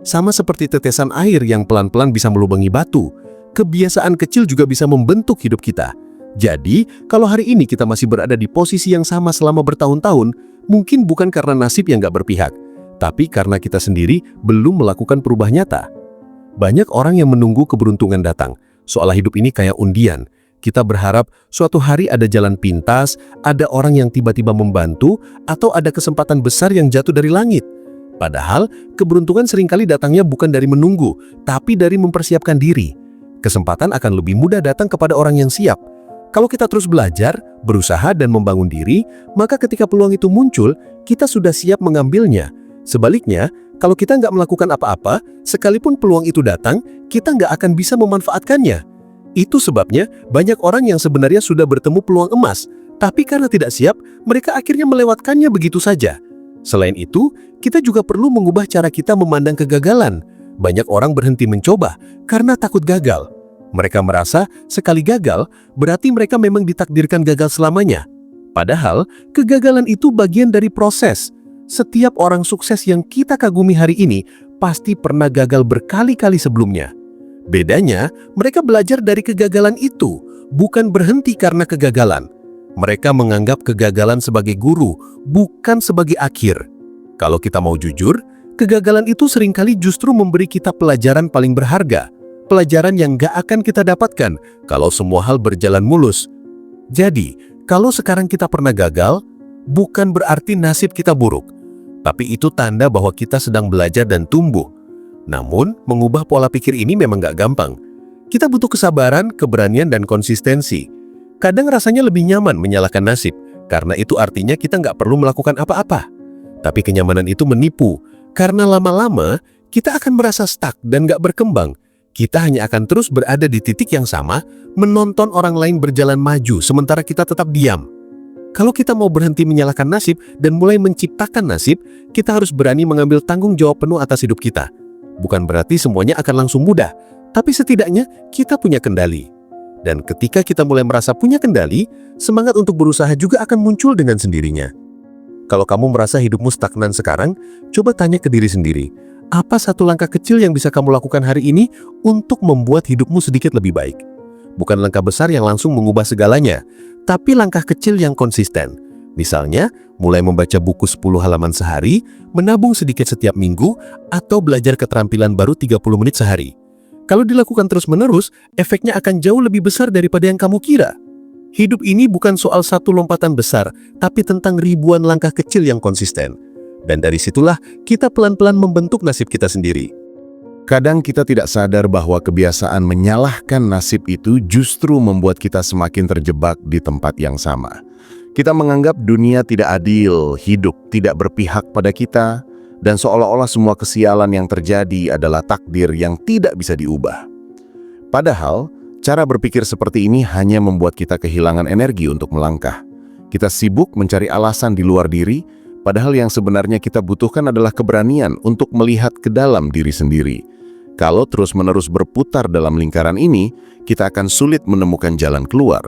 Sama seperti tetesan air yang pelan-pelan bisa melubangi batu, kebiasaan kecil juga bisa membentuk hidup kita. Jadi, kalau hari ini kita masih berada di posisi yang sama selama bertahun-tahun, mungkin bukan karena nasib yang gak berpihak, tapi karena kita sendiri belum melakukan perubahan nyata. Banyak orang yang menunggu keberuntungan datang, seolah hidup ini kayak undian. Kita berharap suatu hari ada jalan pintas, ada orang yang tiba-tiba membantu, atau ada kesempatan besar yang jatuh dari langit. Padahal, keberuntungan seringkali datangnya bukan dari menunggu, tapi dari mempersiapkan diri. Kesempatan akan lebih mudah datang kepada orang yang siap. Kalau kita terus belajar, berusaha, dan membangun diri, maka ketika peluang itu muncul, kita sudah siap mengambilnya. Sebaliknya, kalau kita nggak melakukan apa-apa, sekalipun peluang itu datang, kita nggak akan bisa memanfaatkannya. Itu sebabnya banyak orang yang sebenarnya sudah bertemu peluang emas, tapi karena tidak siap, mereka akhirnya melewatkannya begitu saja. Selain itu, kita juga perlu mengubah cara kita memandang kegagalan. Banyak orang berhenti mencoba karena takut gagal. Mereka merasa sekali gagal, berarti mereka memang ditakdirkan gagal selamanya. Padahal, kegagalan itu bagian dari proses. Setiap orang sukses yang kita kagumi hari ini pasti pernah gagal berkali-kali sebelumnya. Bedanya, mereka belajar dari kegagalan itu, bukan berhenti karena kegagalan. Mereka menganggap kegagalan sebagai guru, bukan sebagai akhir. Kalau kita mau jujur, kegagalan itu seringkali justru memberi kita pelajaran paling berharga. Pelajaran yang gak akan kita dapatkan kalau semua hal berjalan mulus. Jadi, kalau sekarang kita pernah gagal, bukan berarti nasib kita buruk. Tapi itu tanda bahwa kita sedang belajar dan tumbuh. Namun, mengubah pola pikir ini memang gak gampang. Kita butuh kesabaran, keberanian, dan konsistensi. Kadang rasanya lebih nyaman menyalahkan nasib, karena itu artinya kita gak perlu melakukan apa-apa. Tapi kenyamanan itu menipu, karena lama-lama kita akan merasa stuck dan gak berkembang. Kita hanya akan terus berada di titik yang sama, menonton orang lain berjalan maju, sementara kita tetap diam. Kalau kita mau berhenti menyalahkan nasib dan mulai menciptakan nasib, kita harus berani mengambil tanggung jawab penuh atas hidup kita. Bukan berarti semuanya akan langsung mudah, tapi setidaknya kita punya kendali. Dan ketika kita mulai merasa punya kendali, semangat untuk berusaha juga akan muncul dengan sendirinya. Kalau kamu merasa hidupmu stagnan sekarang, coba tanya ke diri sendiri, apa satu langkah kecil yang bisa kamu lakukan hari ini untuk membuat hidupmu sedikit lebih baik? Bukan langkah besar yang langsung mengubah segalanya, tapi langkah kecil yang konsisten. Misalnya, mulai membaca buku 10 halaman sehari, menabung sedikit setiap minggu, atau belajar keterampilan baru 30 menit sehari. Kalau dilakukan terus-menerus, efeknya akan jauh lebih besar daripada yang kamu kira. Hidup ini bukan soal satu lompatan besar, tapi tentang ribuan langkah kecil yang konsisten. Dan dari situlah kita pelan-pelan membentuk nasib kita sendiri. Kadang kita tidak sadar bahwa kebiasaan menyalahkan nasib itu justru membuat kita semakin terjebak di tempat yang sama. Kita menganggap dunia tidak adil, hidup tidak berpihak pada kita, dan seolah-olah semua kesialan yang terjadi adalah takdir yang tidak bisa diubah. Padahal, cara berpikir seperti ini hanya membuat kita kehilangan energi untuk melangkah. Kita sibuk mencari alasan di luar diri, padahal yang sebenarnya kita butuhkan adalah keberanian untuk melihat ke dalam diri sendiri. Kalau terus-menerus berputar dalam lingkaran ini, kita akan sulit menemukan jalan keluar.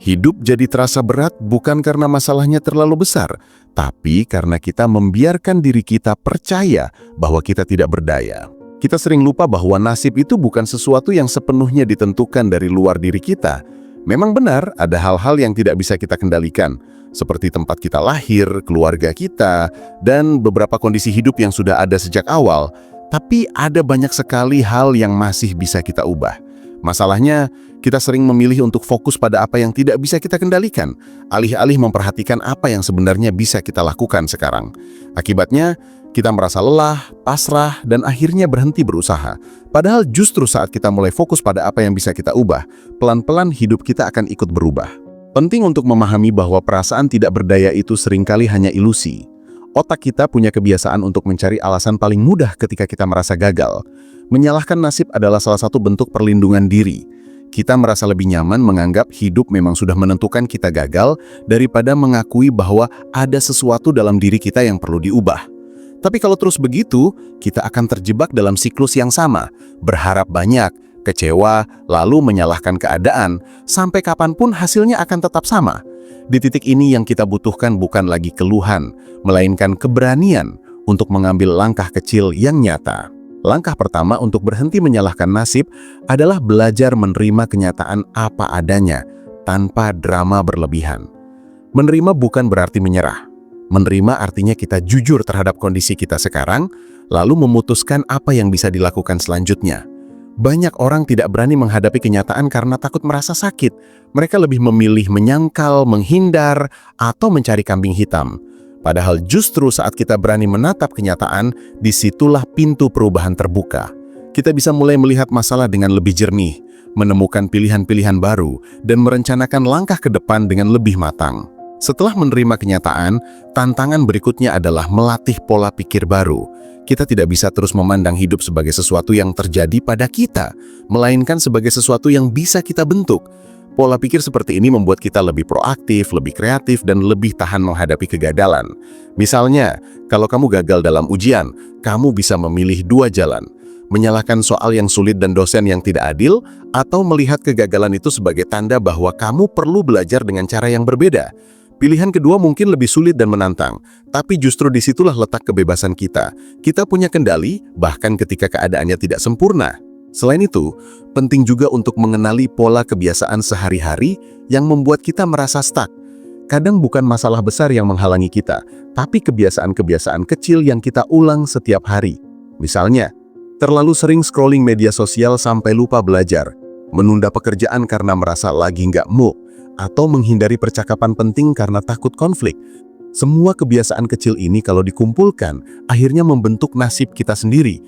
Hidup jadi terasa berat bukan karena masalahnya terlalu besar, tapi karena kita membiarkan diri kita percaya bahwa kita tidak berdaya. Kita sering lupa bahwa nasib itu bukan sesuatu yang sepenuhnya ditentukan dari luar diri kita. Memang benar, ada hal-hal yang tidak bisa kita kendalikan, seperti tempat kita lahir, keluarga kita, dan beberapa kondisi hidup yang sudah ada sejak awal. Tapi ada banyak sekali hal yang masih bisa kita ubah. Masalahnya, kita sering memilih untuk fokus pada apa yang tidak bisa kita kendalikan, alih-alih memperhatikan apa yang sebenarnya bisa kita lakukan sekarang. Akibatnya, kita merasa lelah, pasrah, dan akhirnya berhenti berusaha. Padahal justru saat kita mulai fokus pada apa yang bisa kita ubah, pelan-pelan hidup kita akan ikut berubah. Penting untuk memahami bahwa perasaan tidak berdaya itu seringkali hanya ilusi. Otak kita punya kebiasaan untuk mencari alasan paling mudah ketika kita merasa gagal. Menyalahkan nasib adalah salah satu bentuk perlindungan diri. Kita merasa lebih nyaman menganggap hidup memang sudah menentukan kita gagal daripada mengakui bahwa ada sesuatu dalam diri kita yang perlu diubah. Tapi kalau terus begitu, kita akan terjebak dalam siklus yang sama, berharap banyak, kecewa, lalu menyalahkan keadaan, sampai kapanpun hasilnya akan tetap sama. Di titik ini yang kita butuhkan bukan lagi keluhan, melainkan keberanian untuk mengambil langkah kecil yang nyata. Langkah pertama untuk berhenti menyalahkan nasib adalah belajar menerima kenyataan apa adanya, tanpa drama berlebihan. Menerima bukan berarti menyerah. Menerima artinya kita jujur terhadap kondisi kita sekarang, lalu memutuskan apa yang bisa dilakukan selanjutnya. Banyak orang tidak berani menghadapi kenyataan karena takut merasa sakit. Mereka lebih memilih menyangkal, menghindar, atau mencari kambing hitam. Padahal justru saat kita berani menatap kenyataan, disitulah pintu perubahan terbuka. Kita bisa mulai melihat masalah dengan lebih jernih, menemukan pilihan-pilihan baru, dan merencanakan langkah ke depan dengan lebih matang. Setelah menerima kenyataan, tantangan berikutnya adalah melatih pola pikir baru. Kita tidak bisa terus memandang hidup sebagai sesuatu yang terjadi pada kita, melainkan sebagai sesuatu yang bisa kita bentuk. Pola pikir seperti ini membuat kita lebih proaktif, lebih kreatif, dan lebih tahan menghadapi kegagalan. Misalnya, kalau kamu gagal dalam ujian, kamu bisa memilih dua jalan. Menyalahkan soal yang sulit dan dosen yang tidak adil, atau melihat kegagalan itu sebagai tanda bahwa kamu perlu belajar dengan cara yang berbeda. Pilihan kedua mungkin lebih sulit dan menantang, tapi justru disitulah letak kebebasan kita. Kita punya kendali, bahkan ketika keadaannya tidak sempurna. Selain itu, penting juga untuk mengenali pola kebiasaan sehari-hari yang membuat kita merasa stuck. Kadang bukan masalah besar yang menghalangi kita, tapi kebiasaan-kebiasaan kecil yang kita ulang setiap hari. Misalnya, terlalu sering scrolling media sosial sampai lupa belajar, menunda pekerjaan karena merasa lagi nggak mood, atau menghindari percakapan penting karena takut konflik. Semua kebiasaan kecil ini kalau dikumpulkan, akhirnya membentuk nasib kita sendiri.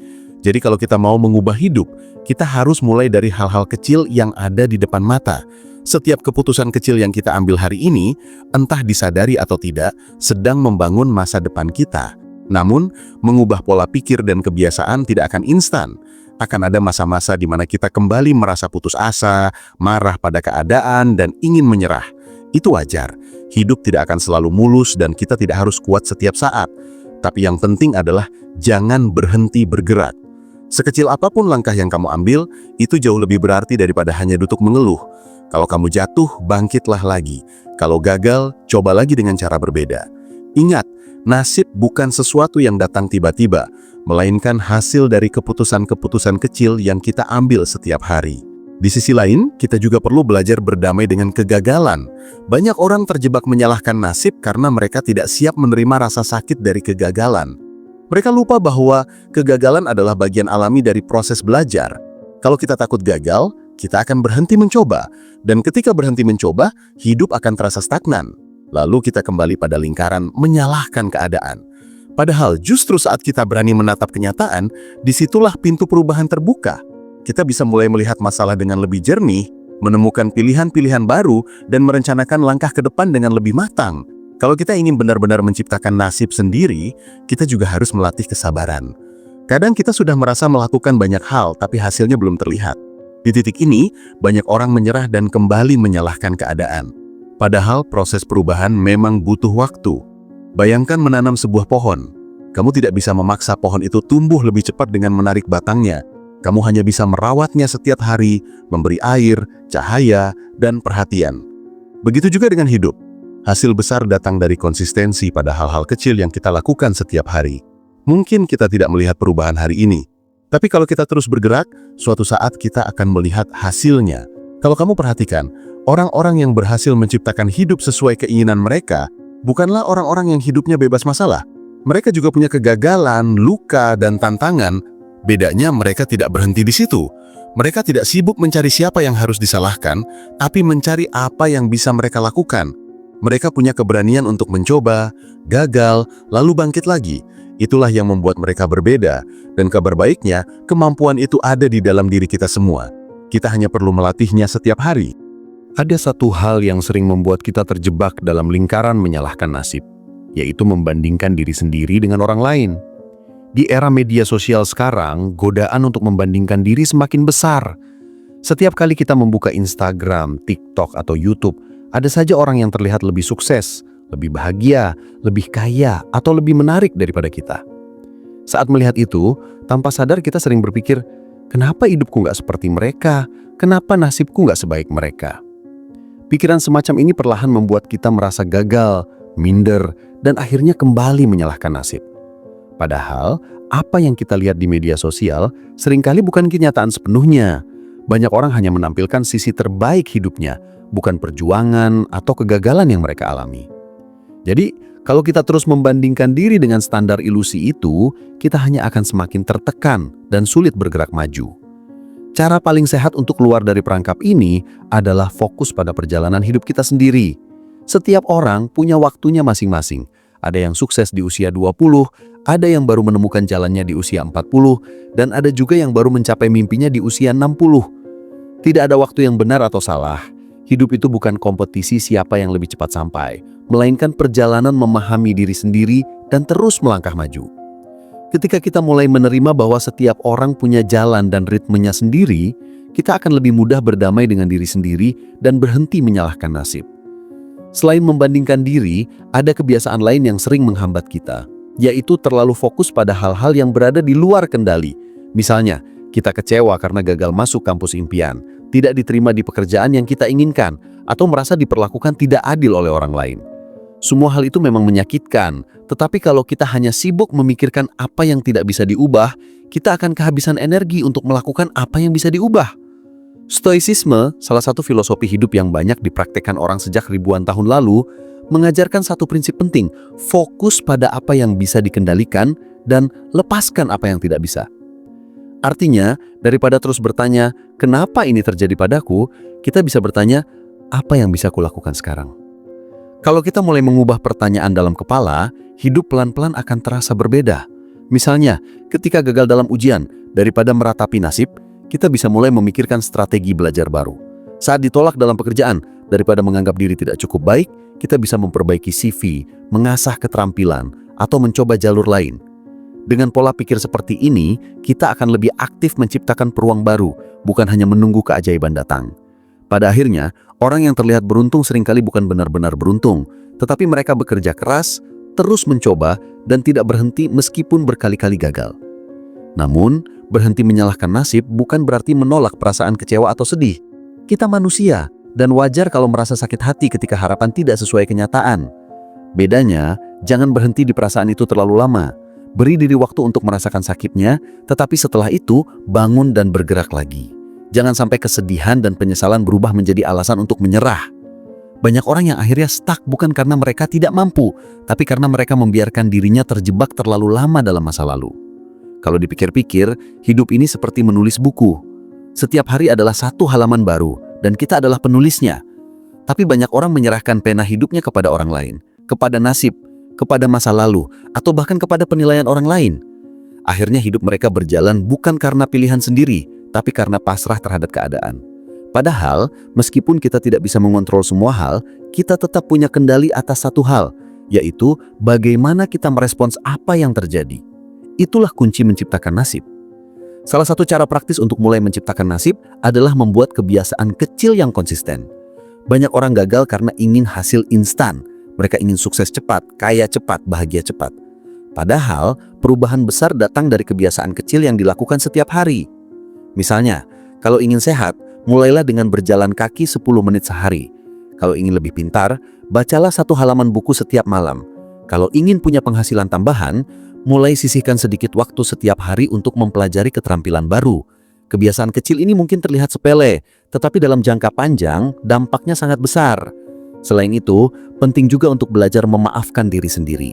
Jadi kalau kita mau mengubah hidup, kita harus mulai dari hal-hal kecil yang ada di depan mata. Setiap keputusan kecil yang kita ambil hari ini, entah disadari atau tidak, sedang membangun masa depan kita. Namun, mengubah pola pikir dan kebiasaan tidak akan instan. Akan ada masa-masa di mana kita kembali merasa putus asa, marah pada keadaan, dan ingin menyerah. Itu wajar. Hidup tidak akan selalu mulus dan kita tidak harus kuat setiap saat. Tapi yang penting adalah jangan berhenti bergerak. Sekecil apapun langkah yang kamu ambil, itu jauh lebih berarti daripada hanya duduk mengeluh. Kalau kamu jatuh, bangkitlah lagi. Kalau gagal, coba lagi dengan cara berbeda. Ingat, nasib bukan sesuatu yang datang tiba-tiba, melainkan hasil dari keputusan-keputusan kecil yang kita ambil setiap hari. Di sisi lain, kita juga perlu belajar berdamai dengan kegagalan. Banyak orang terjebak menyalahkan nasib karena mereka tidak siap menerima rasa sakit dari kegagalan. Mereka lupa bahwa kegagalan adalah bagian alami dari proses belajar. Kalau kita takut gagal, kita akan berhenti mencoba. Dan ketika berhenti mencoba, hidup akan terasa stagnan. Lalu kita kembali pada lingkaran menyalahkan keadaan. Padahal justru saat kita berani menatap kenyataan, disitulah pintu perubahan terbuka. Kita bisa mulai melihat masalah dengan lebih jernih, menemukan pilihan-pilihan baru, dan merencanakan langkah ke depan dengan lebih matang. Kalau kita ingin benar-benar menciptakan nasib sendiri, kita juga harus melatih kesabaran. Kadang kita sudah merasa melakukan banyak hal, tapi hasilnya belum terlihat. Di titik ini, banyak orang menyerah dan kembali menyalahkan keadaan. Padahal proses perubahan memang butuh waktu. Bayangkan menanam sebuah pohon. Kamu tidak bisa memaksa pohon itu tumbuh lebih cepat dengan menarik batangnya. Kamu hanya bisa merawatnya setiap hari, memberi air, cahaya, dan perhatian. Begitu juga dengan hidup. Hasil besar datang dari konsistensi pada hal-hal kecil yang kita lakukan setiap hari. Mungkin kita tidak melihat perubahan hari ini, tapi kalau kita terus bergerak, suatu saat kita akan melihat hasilnya. Kalau kamu perhatikan, orang-orang yang berhasil menciptakan hidup sesuai keinginan mereka, bukanlah orang-orang yang hidupnya bebas masalah. Mereka juga punya kegagalan, luka, dan tantangan, Bedanya mereka tidak berhenti di situ. Mereka tidak sibuk mencari siapa yang harus disalahkan, tapi mencari apa yang bisa mereka lakukan. Mereka punya keberanian untuk mencoba, gagal, lalu bangkit lagi. Itulah yang membuat mereka berbeda, dan kabar baiknya, kemampuan itu ada di dalam diri kita semua. Kita hanya perlu melatihnya setiap hari. Ada satu hal yang sering membuat kita terjebak dalam lingkaran menyalahkan nasib, yaitu membandingkan diri sendiri dengan orang lain. Di era media sosial sekarang, godaan untuk membandingkan diri semakin besar. Setiap kali kita membuka Instagram, TikTok, atau YouTube, ada saja orang yang terlihat lebih sukses, lebih bahagia, lebih kaya, atau lebih menarik daripada kita. Saat melihat itu, tanpa sadar kita sering berpikir, kenapa hidupku nggak seperti mereka? Kenapa nasibku nggak sebaik mereka? Pikiran semacam ini perlahan membuat kita merasa gagal, minder, dan akhirnya kembali menyalahkan nasib. Padahal, apa yang kita lihat di media sosial seringkali bukan kenyataan sepenuhnya. Banyak orang hanya menampilkan sisi terbaik hidupnya, bukan perjuangan atau kegagalan yang mereka alami. Jadi, kalau kita terus membandingkan diri dengan standar ilusi itu, kita hanya akan semakin tertekan dan sulit bergerak maju. Cara paling sehat untuk keluar dari perangkap ini adalah fokus pada perjalanan hidup kita sendiri. Setiap orang punya waktunya masing-masing. Ada yang sukses di usia 20, ada yang baru menemukan jalannya di usia 40, dan ada juga yang baru mencapai mimpinya di usia 60. Tidak ada waktu yang benar atau salah. Hidup itu bukan kompetisi siapa yang lebih cepat sampai, melainkan perjalanan memahami diri sendiri dan terus melangkah maju. Ketika kita mulai menerima bahwa setiap orang punya jalan dan ritmenya sendiri, kita akan lebih mudah berdamai dengan diri sendiri dan berhenti menyalahkan nasib. Selain membandingkan diri, ada kebiasaan lain yang sering menghambat kita, yaitu terlalu fokus pada hal-hal yang berada di luar kendali. Misalnya, kita kecewa karena gagal masuk kampus impian, tidak diterima di pekerjaan yang kita inginkan, atau merasa diperlakukan tidak adil oleh orang lain. Semua hal itu memang menyakitkan, tetapi kalau kita hanya sibuk memikirkan apa yang tidak bisa diubah, kita akan kehabisan energi untuk melakukan apa yang bisa diubah. Stoicisme, salah satu filosofi hidup yang banyak dipraktekkan orang sejak ribuan tahun lalu, mengajarkan satu prinsip penting, fokus pada apa yang bisa dikendalikan dan lepaskan apa yang tidak bisa. Artinya, daripada terus bertanya, kenapa ini terjadi padaku, kita bisa bertanya, apa yang bisa kulakukan sekarang? Kalau kita mulai mengubah pertanyaan dalam kepala, hidup pelan-pelan akan terasa berbeda. Misalnya, ketika gagal dalam ujian, daripada meratapi nasib, kita bisa mulai memikirkan strategi belajar baru. Saat ditolak dalam pekerjaan, daripada menganggap diri tidak cukup baik, kita bisa memperbaiki CV, mengasah keterampilan, atau mencoba jalur lain. Dengan pola pikir seperti ini, kita akan lebih aktif menciptakan peluang baru, bukan hanya menunggu keajaiban datang. Pada akhirnya, orang yang terlihat beruntung seringkali bukan benar-benar beruntung, tetapi mereka bekerja keras, terus mencoba, dan tidak berhenti meskipun berkali-kali gagal. Namun, berhenti menyalahkan nasib bukan berarti menolak perasaan kecewa atau sedih. Kita manusia, dan wajar kalau merasa sakit hati ketika harapan tidak sesuai kenyataan. Bedanya, jangan berhenti di perasaan itu terlalu lama. Beri diri waktu untuk merasakan sakitnya, tetapi setelah itu, bangun dan bergerak lagi. Jangan sampai kesedihan dan penyesalan berubah menjadi alasan untuk menyerah. Banyak orang yang akhirnya stuck bukan karena mereka tidak mampu, tapi karena mereka membiarkan dirinya terjebak terlalu lama dalam masa lalu. Kalau dipikir-pikir, hidup ini seperti menulis buku. Setiap hari adalah satu halaman baru, dan kita adalah penulisnya. Tapi banyak orang menyerahkan pena hidupnya kepada orang lain, kepada nasib, kepada masa lalu, atau bahkan kepada penilaian orang lain. Akhirnya hidup mereka berjalan bukan karena pilihan sendiri, tapi karena pasrah terhadap keadaan. Padahal, meskipun kita tidak bisa mengontrol semua hal, kita tetap punya kendali atas satu hal, yaitu bagaimana kita merespons apa yang terjadi. Itulah kunci menciptakan nasib. Salah satu cara praktis untuk mulai menciptakan nasib adalah membuat kebiasaan kecil yang konsisten. Banyak orang gagal karena ingin hasil instan. Mereka ingin sukses cepat, kaya cepat, bahagia cepat. Padahal, perubahan besar datang dari kebiasaan kecil yang dilakukan setiap hari. Misalnya, kalau ingin sehat, mulailah dengan berjalan kaki 10 menit sehari. Kalau ingin lebih pintar, bacalah satu halaman buku setiap malam. Kalau ingin punya penghasilan tambahan, mulai sisihkan sedikit waktu setiap hari untuk mempelajari keterampilan baru. Kebiasaan kecil ini mungkin terlihat sepele, tetapi dalam jangka panjang, dampaknya sangat besar. Selain itu, penting juga untuk belajar memaafkan diri sendiri.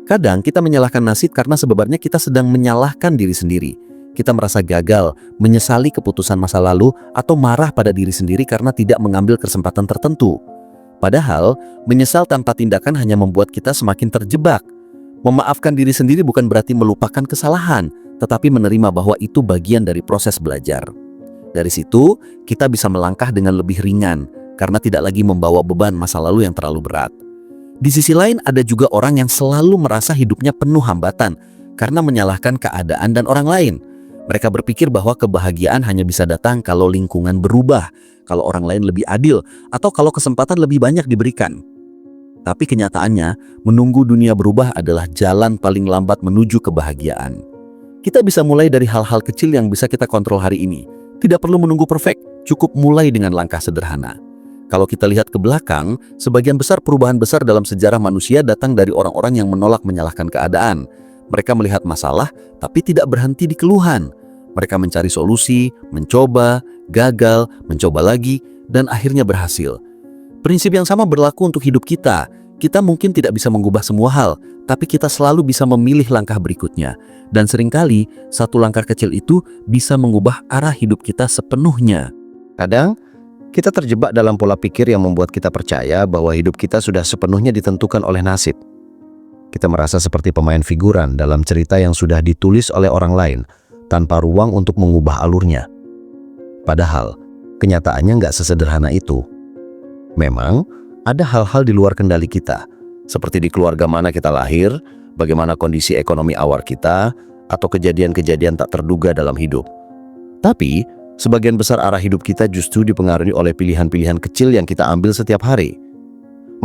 Kadang kita menyalahkan nasib karena sebenarnya kita sedang menyalahkan diri sendiri. Kita merasa gagal, menyesali keputusan masa lalu, atau marah pada diri sendiri karena tidak mengambil kesempatan tertentu. Padahal, menyesal tanpa tindakan hanya membuat kita semakin terjebak. Memaafkan diri sendiri bukan berarti melupakan kesalahan, tetapi menerima bahwa itu bagian dari proses belajar. Dari situ, kita bisa melangkah dengan lebih ringan, karena tidak lagi membawa beban masa lalu yang terlalu berat. Di sisi lain, ada juga orang yang selalu merasa hidupnya penuh hambatan, karena menyalahkan keadaan dan orang lain. Mereka berpikir bahwa kebahagiaan hanya bisa datang kalau lingkungan berubah, kalau orang lain lebih adil, atau kalau kesempatan lebih banyak diberikan. Tapi kenyataannya, menunggu dunia berubah adalah jalan paling lambat menuju kebahagiaan. Kita bisa mulai dari hal-hal kecil yang bisa kita kontrol hari ini. Tidak perlu menunggu perfect, cukup mulai dengan langkah sederhana. Kalau kita lihat ke belakang, sebagian besar perubahan besar dalam sejarah manusia datang dari orang-orang yang menolak menyalahkan keadaan. Mereka melihat masalah, tapi tidak berhenti di keluhan. Mereka mencari solusi, mencoba, gagal, mencoba lagi, dan akhirnya berhasil. Prinsip yang sama berlaku untuk hidup kita. Kita mungkin tidak bisa mengubah semua hal, tapi kita selalu bisa memilih langkah berikutnya. Dan seringkali, satu langkah kecil itu bisa mengubah arah hidup kita sepenuhnya. Kadang, kita terjebak dalam pola pikir yang membuat kita percaya bahwa hidup kita sudah sepenuhnya ditentukan oleh nasib. Kita merasa seperti pemain figuran dalam cerita yang sudah ditulis oleh orang lain, tanpa ruang untuk mengubah alurnya. Padahal, kenyataannya nggak sesederhana itu. Memang, ada hal-hal di luar kendali kita, seperti di keluarga mana kita lahir, bagaimana kondisi ekonomi awal kita, atau kejadian-kejadian tak terduga dalam hidup. Tapi, sebagian besar arah hidup kita justru dipengaruhi oleh pilihan-pilihan kecil yang kita ambil setiap hari.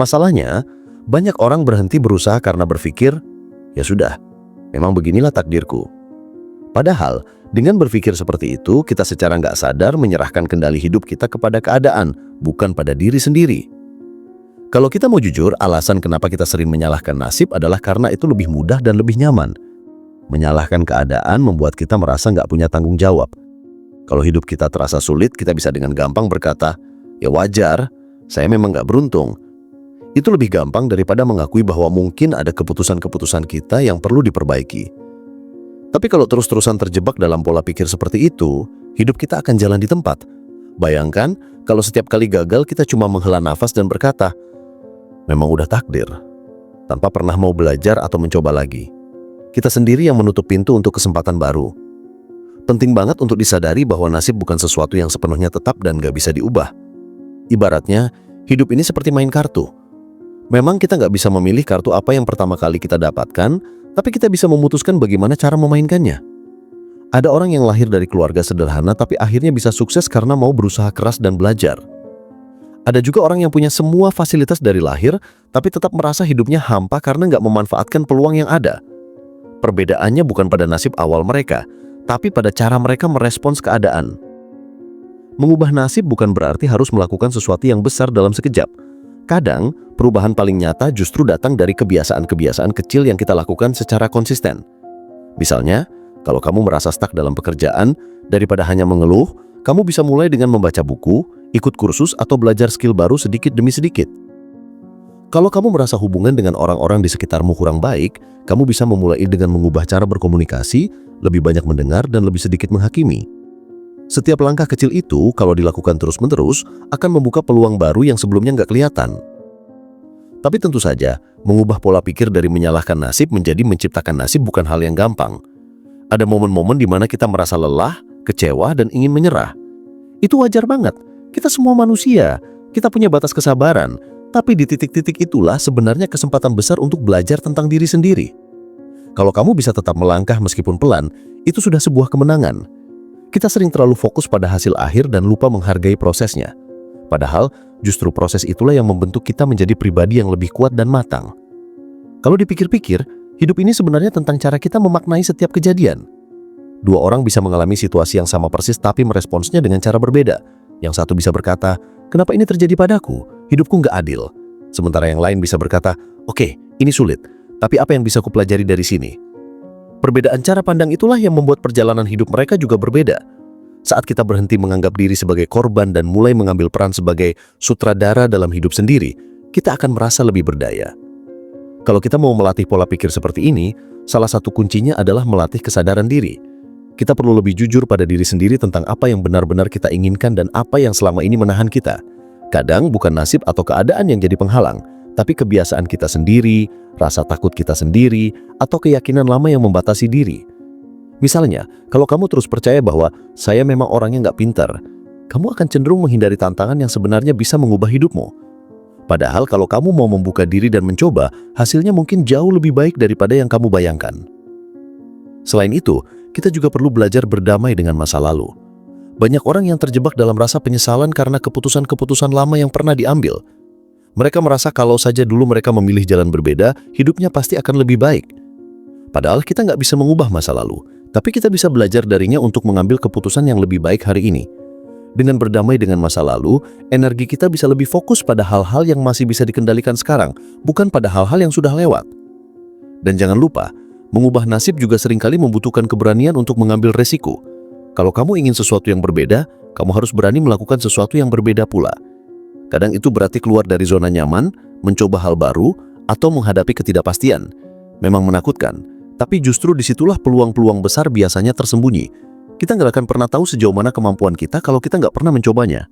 Masalahnya, banyak orang berhenti berusaha karena berpikir, ya sudah, memang beginilah takdirku. Padahal, dengan berpikir seperti itu, kita secara nggak sadar menyerahkan kendali hidup kita kepada keadaan, bukan pada diri sendiri. Kalau kita mau jujur, alasan kenapa kita sering menyalahkan nasib adalah karena itu lebih mudah dan lebih nyaman. Menyalahkan keadaan membuat kita merasa nggak punya tanggung jawab. Kalau hidup kita terasa sulit, kita bisa dengan gampang berkata, ya wajar, saya memang nggak beruntung. Itu lebih gampang daripada mengakui bahwa mungkin ada keputusan-keputusan kita yang perlu diperbaiki. Tapi kalau terus-terusan terjebak dalam pola pikir seperti itu, hidup kita akan jalan di tempat. Bayangkan kalau setiap kali gagal kita cuma menghela nafas dan berkata, memang udah takdir, tanpa pernah mau belajar atau mencoba lagi. Kita sendiri yang menutup pintu untuk kesempatan baru. Penting banget untuk disadari bahwa nasib bukan sesuatu yang sepenuhnya tetap dan gak bisa diubah. Ibaratnya, hidup ini seperti main kartu. Memang kita nggak bisa memilih kartu apa yang pertama kali kita dapatkan, tapi kita bisa memutuskan bagaimana cara memainkannya. Ada orang yang lahir dari keluarga sederhana tapi akhirnya bisa sukses karena mau berusaha keras dan belajar. Ada juga orang yang punya semua fasilitas dari lahir, tapi tetap merasa hidupnya hampa karena nggak memanfaatkan peluang yang ada. Perbedaannya bukan pada nasib awal mereka, tapi pada cara mereka merespons keadaan. Mengubah nasib bukan berarti harus melakukan sesuatu yang besar dalam sekejap. Kadang, perubahan paling nyata justru datang dari kebiasaan-kebiasaan kecil yang kita lakukan secara konsisten. Misalnya, kalau kamu merasa stuck dalam pekerjaan, daripada hanya mengeluh, kamu bisa mulai dengan membaca buku, ikut kursus, atau belajar skill baru sedikit demi sedikit. Kalau kamu merasa hubungan dengan orang-orang di sekitarmu kurang baik, kamu bisa memulai dengan mengubah cara berkomunikasi, lebih banyak mendengar, dan lebih sedikit menghakimi. Setiap langkah kecil itu, kalau dilakukan terus-menerus, akan membuka peluang baru yang sebelumnya nggak kelihatan. Tapi tentu saja, mengubah pola pikir dari menyalahkan nasib menjadi menciptakan nasib bukan hal yang gampang. Ada momen-momen di mana kita merasa lelah, kecewa, dan ingin menyerah. Itu wajar banget. Kita semua manusia, kita punya batas kesabaran, tapi di titik-titik itulah sebenarnya kesempatan besar untuk belajar tentang diri sendiri. Kalau kamu bisa tetap melangkah meskipun pelan, itu sudah sebuah kemenangan. Kita sering terlalu fokus pada hasil akhir dan lupa menghargai prosesnya. Padahal, justru proses itulah yang membentuk kita menjadi pribadi yang lebih kuat dan matang. Kalau dipikir-pikir, hidup ini sebenarnya tentang cara kita memaknai setiap kejadian. Dua orang bisa mengalami situasi yang sama persis tapi meresponsnya dengan cara berbeda. Yang satu bisa berkata, kenapa ini terjadi padaku? Hidupku nggak adil. Sementara yang lain bisa berkata, oke, ini sulit, tapi apa yang bisa kupelajari dari sini? Perbedaan cara pandang itulah yang membuat perjalanan hidup mereka juga berbeda. Saat kita berhenti menganggap diri sebagai korban dan mulai mengambil peran sebagai sutradara dalam hidup sendiri, kita akan merasa lebih berdaya. Kalau kita mau melatih pola pikir seperti ini, salah satu kuncinya adalah melatih kesadaran diri. kita perlu lebih jujur pada diri sendiri tentang apa yang benar-benar kita inginkan dan apa yang selama ini menahan kita. Kadang bukan nasib atau keadaan yang jadi penghalang, tapi kebiasaan kita sendiri, rasa takut kita sendiri, atau keyakinan lama yang membatasi diri. Misalnya, kalau kamu terus percaya bahwa saya memang orangnya nggak pintar, kamu akan cenderung menghindari tantangan yang sebenarnya bisa mengubah hidupmu. Padahal kalau kamu mau membuka diri dan mencoba, hasilnya mungkin jauh lebih baik daripada yang kamu bayangkan. Selain itu, kita juga perlu belajar berdamai dengan masa lalu. Banyak orang yang terjebak dalam rasa penyesalan karena keputusan-keputusan lama yang pernah diambil. Mereka merasa kalau saja dulu mereka memilih jalan berbeda, hidupnya pasti akan lebih baik. Padahal kita nggak bisa mengubah masa lalu, tapi kita bisa belajar darinya untuk mengambil keputusan yang lebih baik hari ini. Dengan berdamai dengan masa lalu, energi kita bisa lebih fokus pada hal-hal yang masih bisa dikendalikan sekarang, bukan pada hal-hal yang sudah lewat. Dan jangan lupa, mengubah nasib juga seringkali membutuhkan keberanian untuk mengambil resiko. Kalau kamu ingin sesuatu yang berbeda, kamu harus berani melakukan sesuatu yang berbeda pula. Kadang itu berarti keluar dari zona nyaman, mencoba hal baru, atau menghadapi ketidakpastian. Memang menakutkan, tapi justru disitulah peluang-peluang besar biasanya tersembunyi. Kita nggak akan pernah tahu sejauh mana kemampuan kita kalau kita nggak pernah mencobanya.